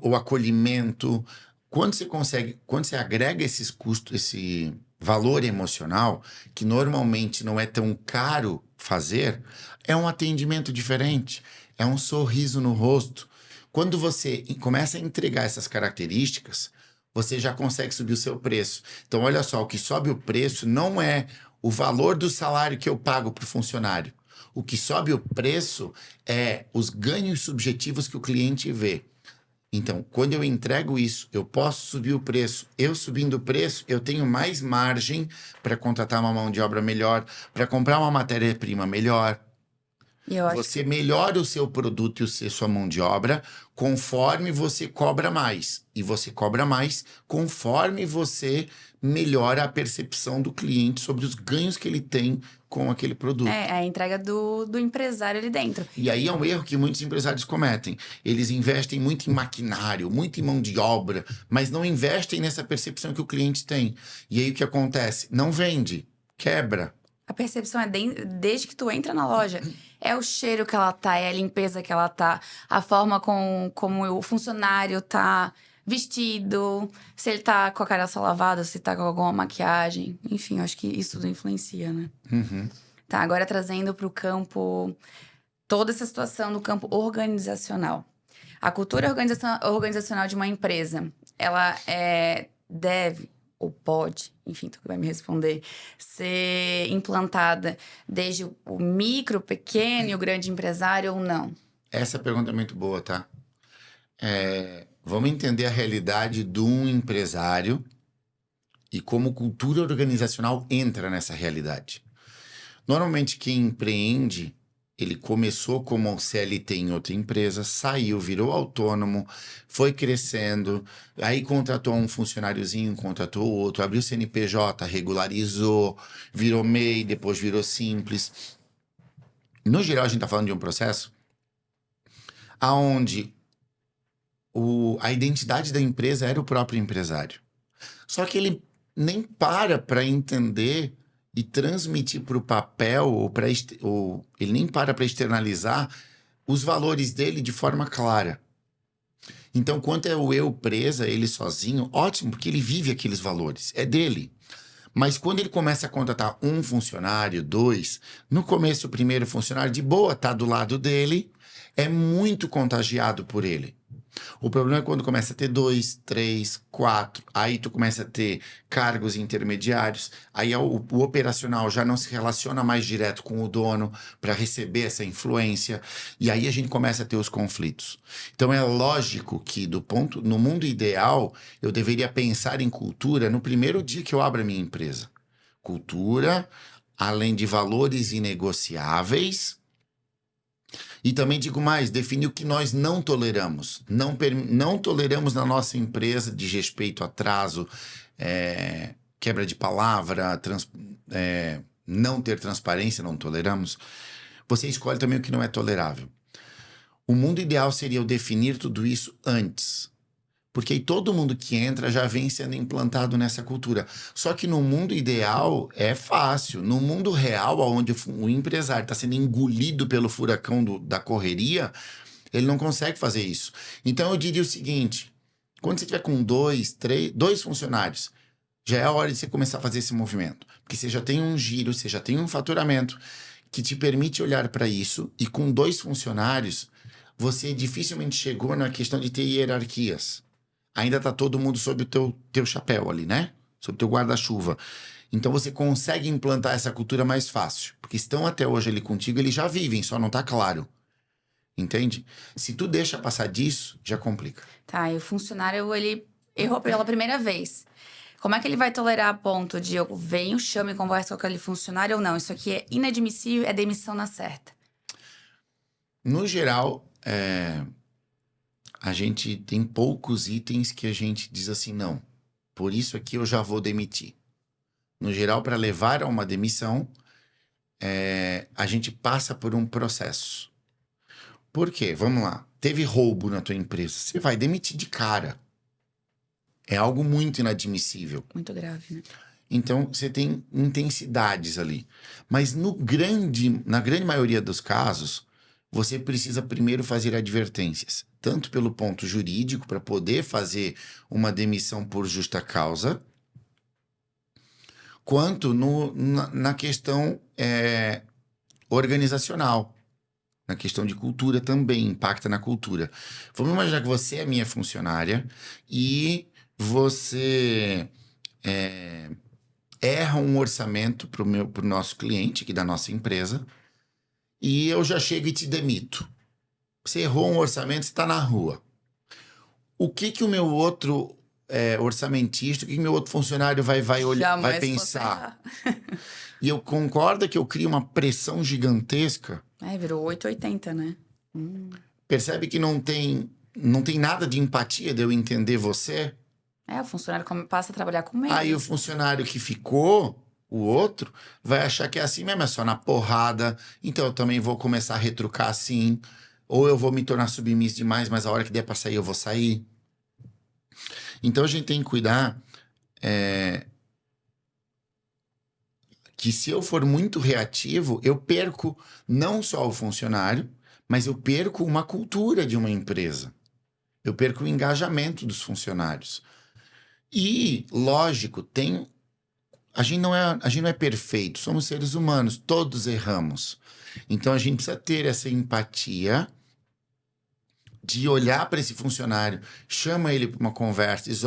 ou acolhimento. Quando você agrega esses custos, esse valor emocional, que normalmente não é tão caro fazer, é um atendimento diferente, é um sorriso no rosto. Quando você começa a entregar essas características, você já consegue subir o seu preço. Então, olha só, o que sobe o preço não é o valor do salário que eu pago para o funcionário. O que sobe o preço é os ganhos subjetivos que o cliente vê. Então, quando eu entrego isso, eu posso subir o preço. Eu subindo o preço, eu tenho mais margem para contratar uma mão de obra melhor, para comprar uma matéria-prima melhor. E eu acho Você melhora o seu produto e sua mão de obra conforme você cobra mais. E você cobra mais conforme você melhora a percepção do cliente sobre os ganhos que ele tem com aquele produto. é a entrega do empresário ali dentro. E aí é um erro que muitos empresários cometem. Eles investem muito em maquinário, muito em mão de obra, mas não investem nessa percepção que o cliente tem. E aí o que acontece? Não vende, quebra. A percepção é desde que tu entra na loja. É o cheiro que ela tá, é a limpeza que ela tá, a forma como o funcionário tá vestido, se ele tá com a cara só lavada, se tá com alguma maquiagem. Enfim, eu acho que isso tudo influencia, né? Uhum. Tá, agora trazendo pro campo, toda essa situação no campo organizacional. A cultura organizacional de uma empresa, ela deve ou pode, enfim, tu que vai me responder, ser implantada desde o micro, pequeno e o grande empresário ou não? Essa pergunta é muito boa, tá? Vamos entender a realidade de um empresário e como cultura organizacional entra nessa realidade. Normalmente, quem empreende, ele começou como CLT em outra empresa, saiu, virou autônomo, foi crescendo, aí contratou um funcionáriozinho, contratou outro, abriu CNPJ, regularizou, virou MEI, depois virou simples. No geral, a gente está falando de um processo onde a identidade da empresa era o próprio empresário. Só que ele nem para entender e transmitir para o papel, ou ele nem para externalizar os valores dele de forma clara. Então, quanto é o eu presa, ele sozinho, ótimo, porque ele vive aqueles valores, é dele. Mas quando ele começa a contratar um funcionário, dois, no começo o primeiro funcionário de boa tá do lado dele, é muito contagiado por ele. O problema é quando começa a ter 2, 3, 4, aí tu começa a ter cargos intermediários, aí o operacional já não se relaciona mais direto com o dono para receber essa influência, e aí a gente começa a ter os conflitos. Então é lógico que no mundo ideal, eu deveria pensar em cultura no primeiro dia que eu abro a minha empresa. Cultura, além de valores inegociáveis. E também digo mais, definir o que nós não toleramos. Não toleramos na nossa empresa desrespeito, atraso, quebra de palavra, não ter transparência, não toleramos. Você escolhe também o que não é tolerável. O mundo ideal seria eu definir tudo isso antes. Porque aí todo mundo que entra já vem sendo implantado nessa cultura. Só que no mundo ideal é fácil. No mundo real, onde o empresário está sendo engolido pelo furacão da correria, ele não consegue fazer isso. Então eu diria o seguinte: quando você tiver com dois funcionários, já é a hora de você começar a fazer esse movimento. Porque você já tem um giro, você já tem um faturamento que te permite olhar para isso. E com 2 funcionários, você dificilmente chegou na questão de ter hierarquias. Ainda tá todo mundo sob o teu chapéu ali, né? Sob o teu guarda-chuva. Então você consegue implantar essa cultura mais fácil. Porque estão até hoje ali contigo, eles já vivem, só não tá claro. Entende? Se tu deixa passar disso, já complica. Tá, e o funcionário, ele errou pela primeira vez. Como é que ele vai tolerar a ponto de eu venho, chamo e converso com aquele funcionário ou não? Isso aqui é inadmissível, é demissão na certa. No geral, a gente tem poucos itens que a gente diz assim, não, por isso aqui eu já vou demitir. No geral, para levar a uma demissão, a gente passa por um processo. Por quê? Vamos lá. Teve roubo na tua empresa. Você vai demitir de cara. É algo muito inadmissível. Muito grave, né? Então, você tem intensidades ali. Mas na grande maioria dos casos, você precisa primeiro fazer advertências. Tanto pelo ponto jurídico, para poder fazer uma demissão por justa causa, quanto na questão organizacional. Na questão de cultura também, impacta na cultura. Vamos imaginar que você é minha funcionária e você erra um orçamento para o nosso cliente, aqui da nossa empresa, e eu já chego e te demito. Você errou um orçamento, você está na rua. O que o meu outro orçamentista, o que o meu outro funcionário vai olhar, vai pensar? E eu concordo que eu crio uma pressão gigantesca. Virou 880, né? Percebe que não tem nada de empatia de eu entender você? O funcionário passa a trabalhar com medo. Aí o funcionário que ficou, o outro, vai achar que é assim mesmo, é só na porrada. Então eu também vou começar a retrucar assim. Ou eu vou me tornar submisso demais, mas a hora que der pra sair, eu vou sair. Então a gente tem que cuidar que se eu for muito reativo, eu perco não só o funcionário, mas eu perco uma cultura de uma empresa. Eu perco o engajamento dos funcionários. E, lógico, a gente não é perfeito, somos seres humanos, todos erramos. Então a gente precisa ter essa empatia de olhar para esse funcionário, chama ele para uma conversa, diz,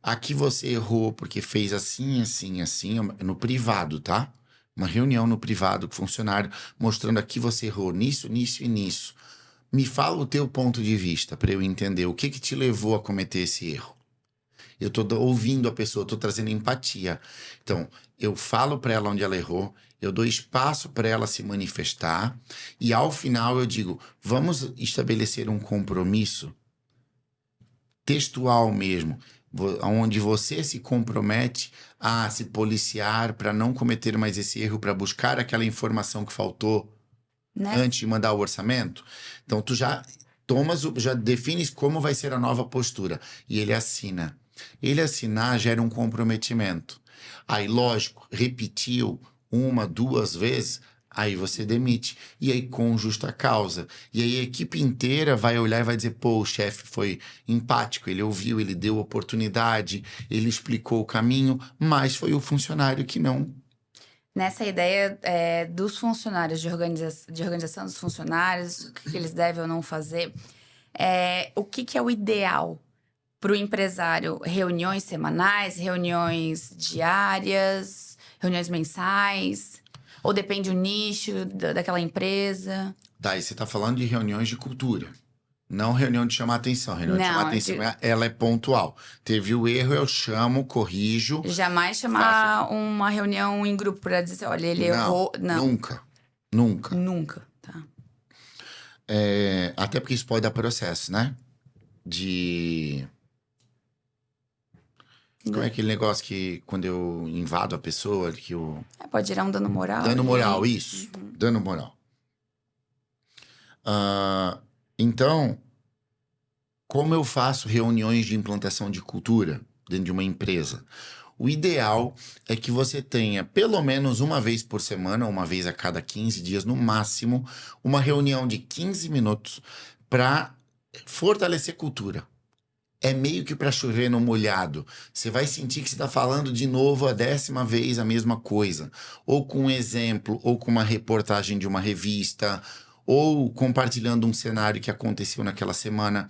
aqui você errou porque fez assim, assim, assim, no privado, tá? Uma reunião no privado com o funcionário, mostrando aqui você errou nisso, nisso e nisso. Me fala o teu ponto de vista para eu entender o que te levou a cometer esse erro. Eu tô ouvindo a pessoa, tô trazendo empatia. Então, eu falo para ela onde ela errou, eu dou espaço para ela se manifestar e ao final eu digo, vamos estabelecer um compromisso textual mesmo, onde você se compromete a se policiar para não cometer mais esse erro, para buscar aquela informação que faltou antes de mandar o orçamento. Então, tu já defines como vai ser a nova postura e ele assina. Ele assinar gera um comprometimento. Aí, lógico, repetiu 1, 2 vezes, aí você demite. E aí, com justa causa. E aí, a equipe inteira vai olhar e vai dizer, pô, o chefe foi empático, ele ouviu, ele deu oportunidade, ele explicou o caminho, mas foi o funcionário que não. Nessa ideia dos funcionários, de organização dos funcionários, o que eles devem ou não fazer, o que é o ideal para o empresário? Reuniões semanais, reuniões diárias, reuniões mensais? Ou depende do nicho daquela empresa? Daí você está falando de reuniões de cultura. Não reunião de chamar atenção. Reunião de chamar atenção, ela é pontual. Teve o erro, eu chamo, corrijo. Jamais chamar uma reunião em grupo para dizer, olha, ele errou. Não, nunca. Nunca. Nunca, tá. Até porque isso pode dar processo, né? Como é aquele negócio que quando eu invado a pessoa, que eu... pode gerar um dano moral. Dano moral, isso. Dano moral. Então, como eu faço reuniões de implantação de cultura dentro de uma empresa? O ideal é que você tenha pelo menos uma vez por semana, uma vez a cada 15 dias no máximo, uma reunião de 15 minutos para fortalecer cultura. É meio que para chover no molhado. Você vai sentir que você está falando de novo a 10ª vez a mesma coisa. Ou com um exemplo, ou com uma reportagem de uma revista, ou compartilhando um cenário que aconteceu naquela semana.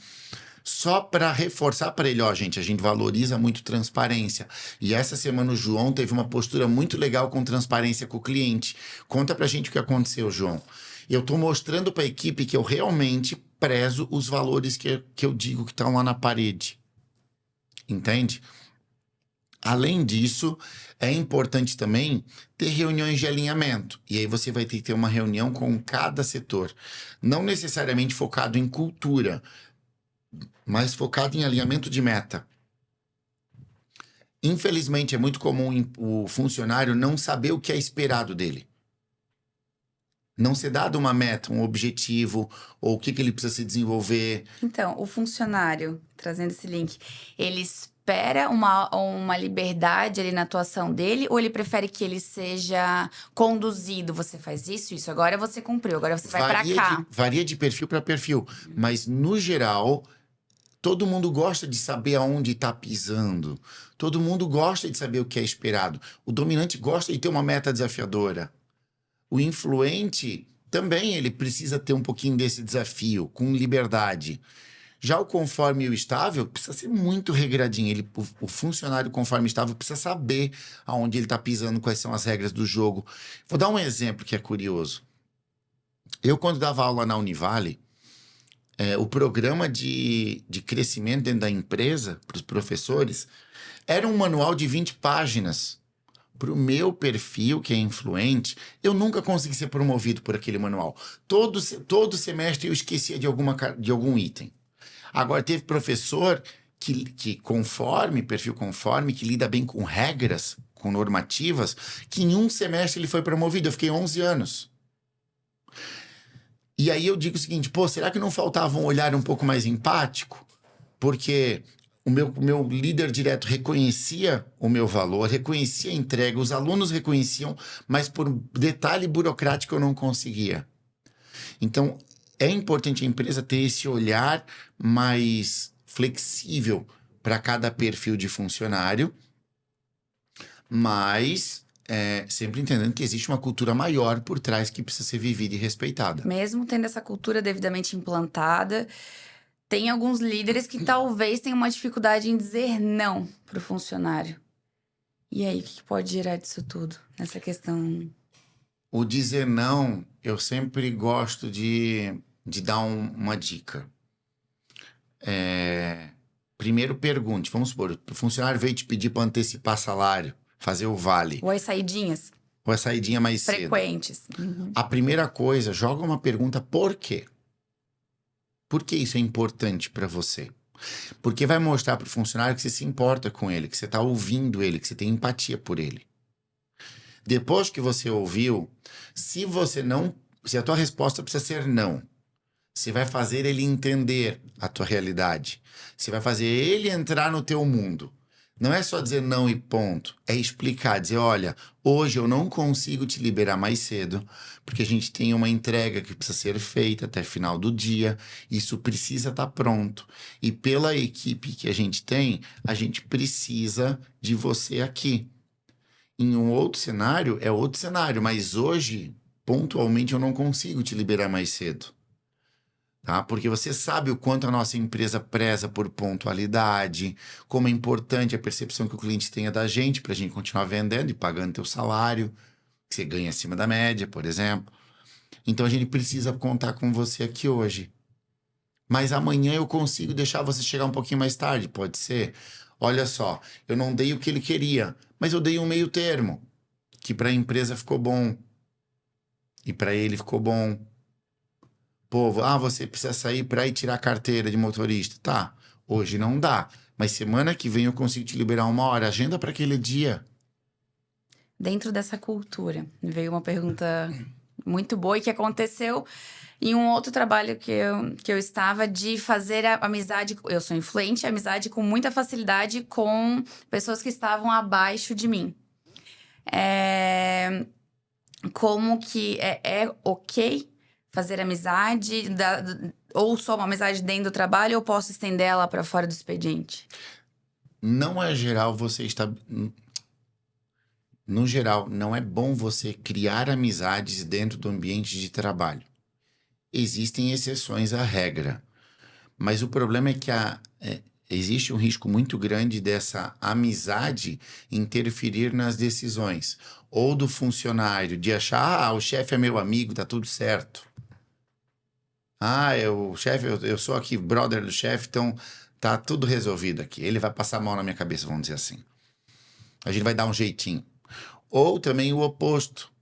Só para reforçar para ele, gente, a gente valoriza muito transparência. E essa semana o João teve uma postura muito legal com transparência com o cliente. Conta pra gente o que aconteceu, João. Eu tô mostrando para a equipe que eu realmente prezo os valores que eu digo que estão lá na parede. Entende? Além disso, é importante também ter reuniões de alinhamento. E aí você vai ter que ter uma reunião com cada setor. Não necessariamente focado em cultura, mas focado em alinhamento de meta. Infelizmente, é muito comum o funcionário não saber o que é esperado dele. Não ser dado uma meta, um objetivo, ou o que ele precisa se desenvolver. Então, o funcionário, trazendo esse link, ele espera uma liberdade ali na atuação dele, ou ele prefere que ele seja conduzido? Você faz isso, agora você cumpriu, agora você vai pra cá. Varia de perfil para perfil, mas no geral, todo mundo gosta de saber aonde está pisando. Todo mundo gosta de saber o que é esperado. O dominante gosta de ter uma meta desafiadora. O influente também, ele precisa ter um pouquinho desse desafio, com liberdade. Já o conforme e o estável precisa ser muito regradinho. O funcionário conforme estável precisa saber aonde ele está pisando, quais são as regras do jogo. Vou dar um exemplo que é curioso. Eu, quando dava aula na Univale, o programa de crescimento dentro da empresa, para os professores, era um manual de 20 páginas. Para o meu perfil, que é influente, eu nunca consegui ser promovido por aquele manual. Todo semestre eu esquecia de algum item. Agora, teve professor que conforme, perfil conforme, que lida bem com regras, com normativas, que em um semestre ele foi promovido. Eu fiquei 11 anos. E aí eu digo o seguinte, será que não faltava um olhar um pouco mais empático? Porque o meu líder direto reconhecia o meu valor, reconhecia a entrega, os alunos reconheciam, mas por detalhe burocrático eu não conseguia. Então, é importante a empresa ter esse olhar mais flexível para cada perfil de funcionário, mas sempre entendendo que existe uma cultura maior por trás que precisa ser vivida e respeitada. Mesmo tendo essa cultura devidamente implantada, tem alguns líderes que talvez tenham uma dificuldade em dizer não para o funcionário. E aí, o que pode gerar disso tudo, nessa questão? O dizer não, eu sempre gosto de dar uma dica. Primeiro pergunte, vamos supor, o funcionário veio te pedir para antecipar salário, fazer o vale. Ou as saidinhas Ou a saidinha mais frequentes. cedo. A primeira coisa, joga uma pergunta, por quê? Por que isso é importante para você? Porque vai mostrar para o funcionário que você se importa com ele, que você está ouvindo ele, que você tem empatia por ele. Depois que você ouviu, se a tua resposta precisa ser não, você vai fazer ele entender a tua realidade. Você vai fazer ele entrar no teu mundo. Não é só dizer não e ponto. É explicar, dizer, olha, hoje eu não consigo te liberar mais cedo, porque a gente tem uma entrega que precisa ser feita até final do dia. Isso precisa estar pronto. E pela equipe que a gente tem, a gente precisa de você aqui. Em um outro cenário, é outro cenário. Mas hoje, pontualmente, eu não consigo te liberar mais cedo. Tá? Porque você sabe o quanto a nossa empresa preza por pontualidade, como é importante a percepção que o cliente tenha da gente para a gente continuar vendendo e pagando teu salário, que você ganha acima da média, por exemplo. Então a gente precisa contar com você aqui hoje. Mas amanhã eu consigo deixar você chegar um pouquinho mais tarde, pode ser? Olha só, eu não dei o que ele queria, mas eu dei um meio termo, que para a empresa ficou bom e para ele ficou bom. Você precisa sair para ir tirar a carteira de motorista. Tá, hoje não dá, mas semana que vem eu consigo te liberar 1 hora. Agenda para aquele dia. Dentro dessa cultura, veio uma pergunta muito boa e que aconteceu em um outro trabalho que eu estava, de fazer a amizade. Eu sou influente, amizade com muita facilidade com pessoas que estavam abaixo de mim. Como que é ok fazer amizade, ou só uma amizade dentro do trabalho, ou posso estender ela para fora do expediente? Não é geral você está... No geral, não é bom você criar amizades dentro do ambiente de trabalho. Existem exceções à regra. Mas o problema é que existe um risco muito grande dessa amizade interferir nas decisões. Ou do funcionário, de achar, o chefe é meu amigo, tá tudo certo. O chefe, eu sou aqui brother do chefe, então tá tudo resolvido aqui. Ele vai passar a mão na minha cabeça, vamos dizer assim. A gente vai dar um jeitinho. Ou também o oposto.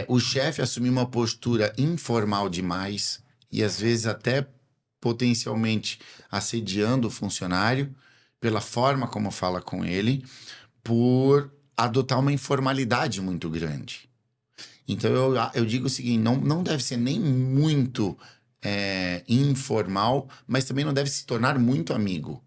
O chefe assumir uma postura informal demais e às vezes até potencialmente assediando o funcionário pela forma como fala com ele, por adotar uma informalidade muito grande. Então, eu digo o seguinte, não deve ser nem muito informal, mas também não deve se tornar muito amigo.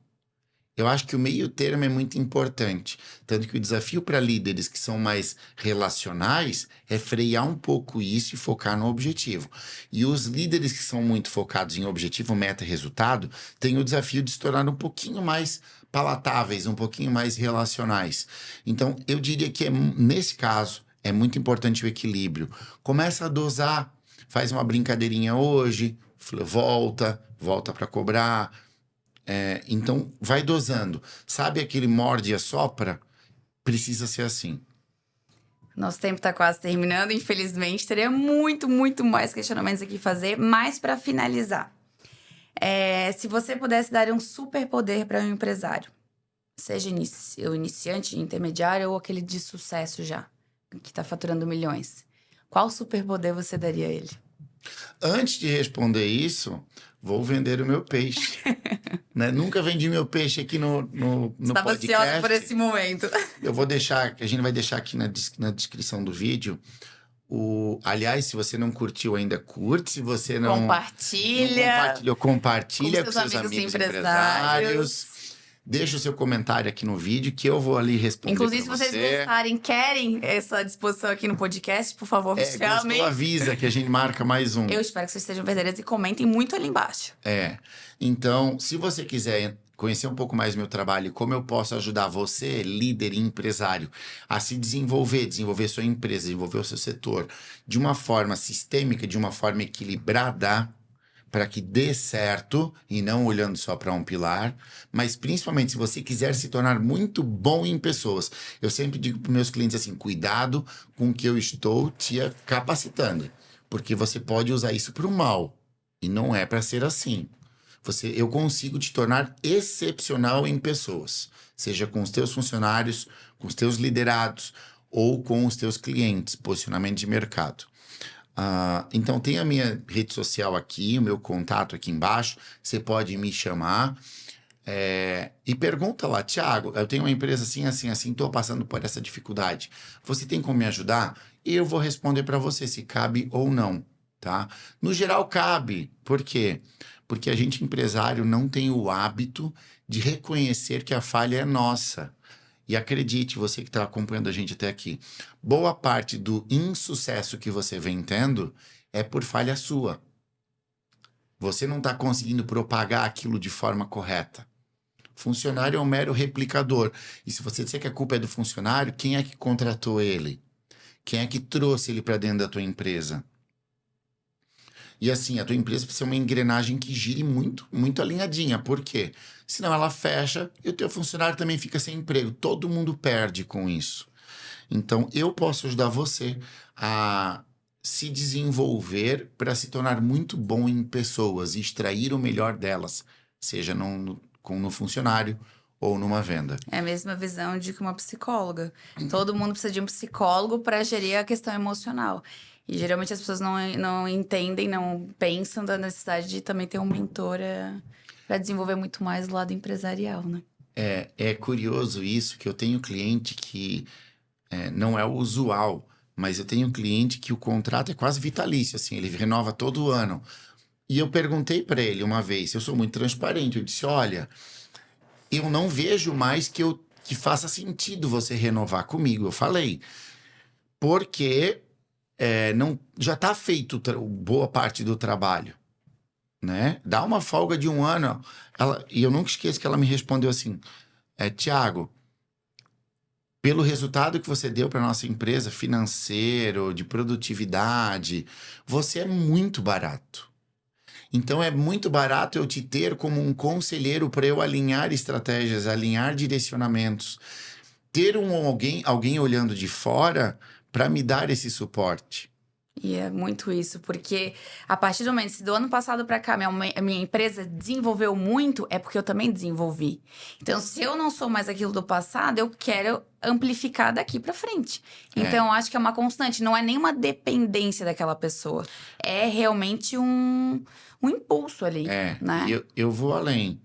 Eu acho que o meio termo é muito importante. Tanto que o desafio para líderes que são mais relacionais é frear um pouco isso e focar no objetivo. E os líderes que são muito focados em objetivo, meta e resultado, têm o desafio de se tornar um pouquinho mais palatáveis, um pouquinho mais relacionais. Então, eu diria que nesse caso é muito importante o equilíbrio. Começa a dosar, faz uma brincadeirinha hoje, volta para cobrar. Então, vai dosando. Sabe aquele morde e assopra? Precisa ser assim. Nosso tempo tá quase terminando, infelizmente. Teria muito, muito mais questionamentos aqui fazer, mas para finalizar. Se você pudesse dar um superpoder para um empresário, seja o iniciante, intermediário ou aquele de sucesso já, que tá faturando milhões, qual superpoder você daria a ele? Antes de responder isso, vou vender o meu peixe. Né? Nunca vendi meu peixe aqui no Estava podcast. ansiosa por esse momento. Eu vou deixar, a gente vai deixar aqui na descrição do vídeo. Aliás, se você não curtiu ainda, curte. Se você não compartilha com seus amigos empresários. Deixa o seu comentário aqui no vídeo que eu vou ali responder. Inclusive, se vocês querem essa disposição aqui no podcast, por favor, me chamem. Avisa que a gente marca mais um. Eu espero que vocês estejam verdadeiros e comentem muito ali embaixo. Então, se você quiser conhecer um pouco mais do meu trabalho e como eu posso ajudar você, líder e empresário, a se desenvolver sua empresa, desenvolver o seu setor de uma forma sistêmica, de uma forma equilibrada, para que dê certo e não olhando só para um pilar, mas principalmente se você quiser se tornar muito bom em pessoas. Eu sempre digo para meus clientes assim, cuidado com o que eu estou te capacitando, porque você pode usar isso para o mal e não é para ser assim. Eu consigo te tornar excepcional em pessoas, seja com os teus funcionários, com os teus liderados ou com os teus clientes, posicionamento de mercado. Então tem a minha rede social aqui, o meu contato aqui embaixo, você pode me chamar e pergunta lá, Thiago, eu tenho uma empresa assim, estou passando por essa dificuldade, você tem como me ajudar? E eu vou responder para você se cabe ou não, tá? No geral cabe, por quê? Porque a gente empresário não tem o hábito de reconhecer que a falha é nossa. E acredite, você que está acompanhando a gente até aqui, boa parte do insucesso que você vem tendo é por falha sua. Você não está conseguindo propagar aquilo de forma correta. Funcionário é um mero replicador. E se você disser que a culpa é do funcionário, quem é que contratou ele? Quem é que trouxe ele para dentro da tua empresa? E assim, a tua empresa precisa ser uma engrenagem que gire muito, muito alinhadinha. Por quê? Senão ela fecha e o teu funcionário também fica sem emprego. Todo mundo perde com isso. Então, eu posso ajudar você a se desenvolver para se tornar muito bom em pessoas e extrair o melhor delas, seja no funcionário ou numa venda. É a mesma visão de que uma psicóloga. Todo mundo precisa de um psicólogo para gerir a questão emocional. E geralmente as pessoas não entendem, não pensam da necessidade de também ter um mentor para desenvolver muito mais o lado empresarial, né? É curioso isso, que eu tenho cliente que não é o usual, mas eu tenho um cliente que o contrato é quase vitalício, assim, ele renova todo ano. E eu perguntei para ele uma vez, eu sou muito transparente, eu disse, olha, eu não vejo mais que faça sentido você renovar comigo. Eu falei, porque já está feito boa parte do trabalho, né? Dá uma folga de um ano. E eu nunca esqueço que ela me respondeu assim, Thiago, pelo resultado que você deu para nossa empresa, financeiro, de produtividade, você é muito barato. Então é muito barato eu te ter como um conselheiro para eu alinhar estratégias, alinhar direcionamentos, ter alguém olhando de fora para me dar esse suporte. E é muito isso, porque a partir do momento, se do ano passado para cá a minha empresa desenvolveu muito, é porque eu também desenvolvi. Então, se eu não sou mais aquilo do passado, eu quero amplificar daqui para frente. Então, eu acho que é uma constante, não é nenhuma dependência daquela pessoa. É realmente um impulso ali, né? Eu vou além.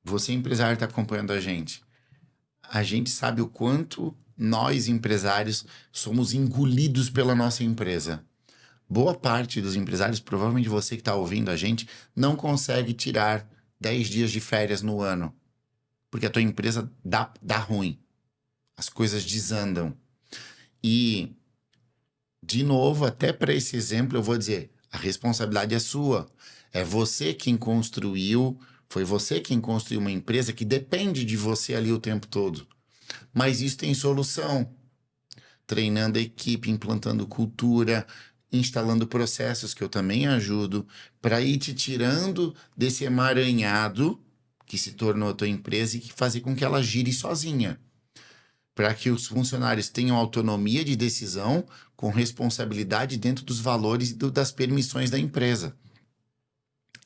Você, empresário, está acompanhando a gente. A gente sabe o quanto nós, empresários, somos engolidos pela nossa empresa. Boa parte dos empresários, provavelmente você que está ouvindo a gente, não consegue tirar 10 dias de férias no ano. Porque a tua empresa dá ruim. As coisas desandam. E, de novo, até para esse exemplo, eu vou dizer, a responsabilidade é sua. É você quem construiu, foi você quem construiu uma empresa que depende de você ali o tempo todo. Mas isso tem solução. Treinando a equipe, implantando cultura, instalando processos que eu também ajudo, para ir te tirando desse emaranhado que se tornou a tua empresa e fazer com que ela gire sozinha. Para que os funcionários tenham autonomia de decisão com responsabilidade dentro dos valores e das permissões da empresa.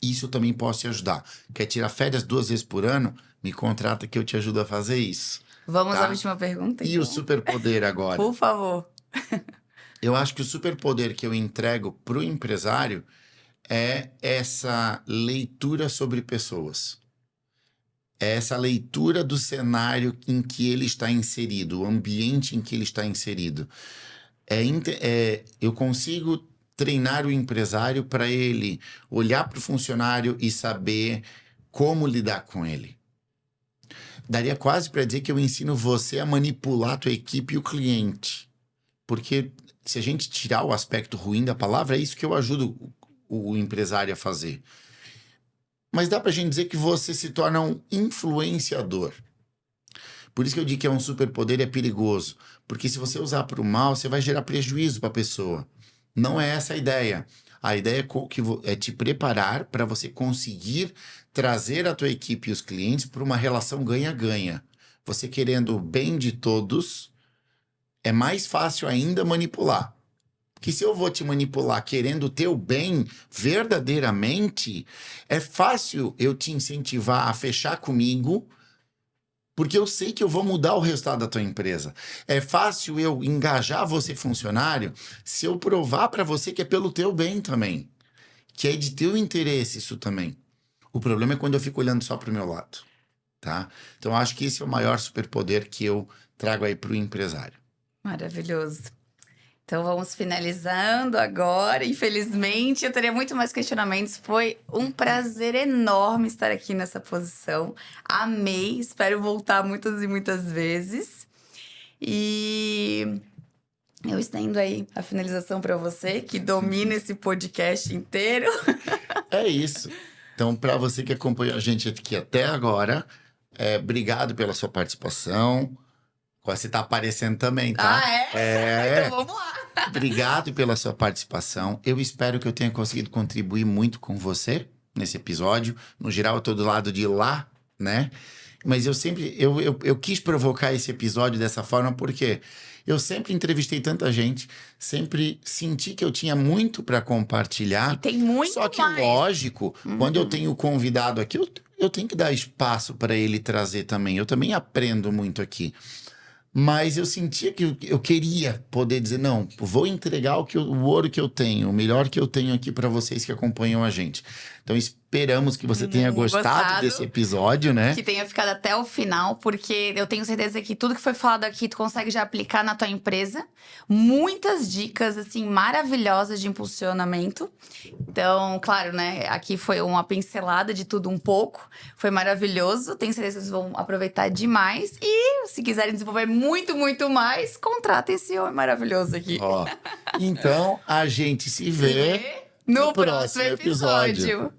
Isso eu também posso te ajudar. Quer tirar férias 2 vezes por ano? Me contrata que eu te ajudo a fazer isso. Vamos tá? à última pergunta, então. E o superpoder agora? Por favor. Eu acho que o superpoder que eu entrego para o empresário é essa leitura sobre pessoas. É essa leitura do cenário em que ele está inserido, o ambiente em que ele está inserido. Eu consigo treinar o empresário para ele olhar para o funcionário e saber como lidar com ele. Daria quase para dizer que eu ensino você a manipular a tua equipe e o cliente. Porque se a gente tirar o aspecto ruim da palavra, é isso que eu ajudo o empresário a fazer. Mas dá pra gente dizer que você se torna um influenciador. Por isso que eu digo que é um superpoder e é perigoso. Porque se você usar para o mal, você vai gerar prejuízo para a pessoa. Não é essa a ideia. A ideia é te preparar para você conseguir trazer a tua equipe e os clientes para uma relação ganha-ganha. Você querendo o bem de todos, é mais fácil ainda manipular. Que se eu vou te manipular querendo o teu bem verdadeiramente, é fácil eu te incentivar a fechar comigo, porque eu sei que eu vou mudar o resultado da tua empresa. É fácil eu engajar você, funcionário, se eu provar para você que é pelo teu bem também, que é de teu interesse isso também. O problema é quando eu fico olhando só para o meu lado, tá? Então, eu acho que esse é o maior superpoder que eu trago aí para o empresário. Maravilhoso. Então vamos finalizando agora. Infelizmente, eu teria muito mais questionamentos. Foi um prazer enorme estar aqui nessa posição. Amei, espero voltar muitas e muitas vezes. E eu estendo aí a finalização para você, que domina esse podcast inteiro. É isso. Então, para você que acompanhou a gente aqui até agora, obrigado pela sua participação. Você tá aparecendo também, tá? Ah, é? Então vamos lá. Obrigado pela sua participação. Eu espero que eu tenha conseguido contribuir muito com você nesse episódio. No geral, eu tô do lado de lá, né? Mas eu quis provocar esse episódio dessa forma porque eu sempre entrevistei tanta gente, sempre senti que eu tinha muito para compartilhar. E tem muito Só que, mais. lógico, quando eu tenho convidado aqui, eu tenho que dar espaço para ele trazer também. Eu também aprendo muito aqui. Mas eu sentia que eu queria poder dizer, não, vou entregar o ouro que eu tenho, o melhor que eu tenho aqui para vocês que acompanham a gente. Então, esperamos que você tenha gostado desse episódio, né? Que tenha ficado até o final, porque eu tenho certeza que tudo que foi falado aqui, tu consegue já aplicar na tua empresa. Muitas dicas, assim, maravilhosas de impulsionamento. Então, claro, né? Aqui foi uma pincelada de tudo um pouco. Foi maravilhoso. Tenho certeza que vocês vão aproveitar demais. E se quiserem desenvolver muito, muito mais, contratem esse homem maravilhoso aqui. Ó, então, a gente se vê no próximo episódio.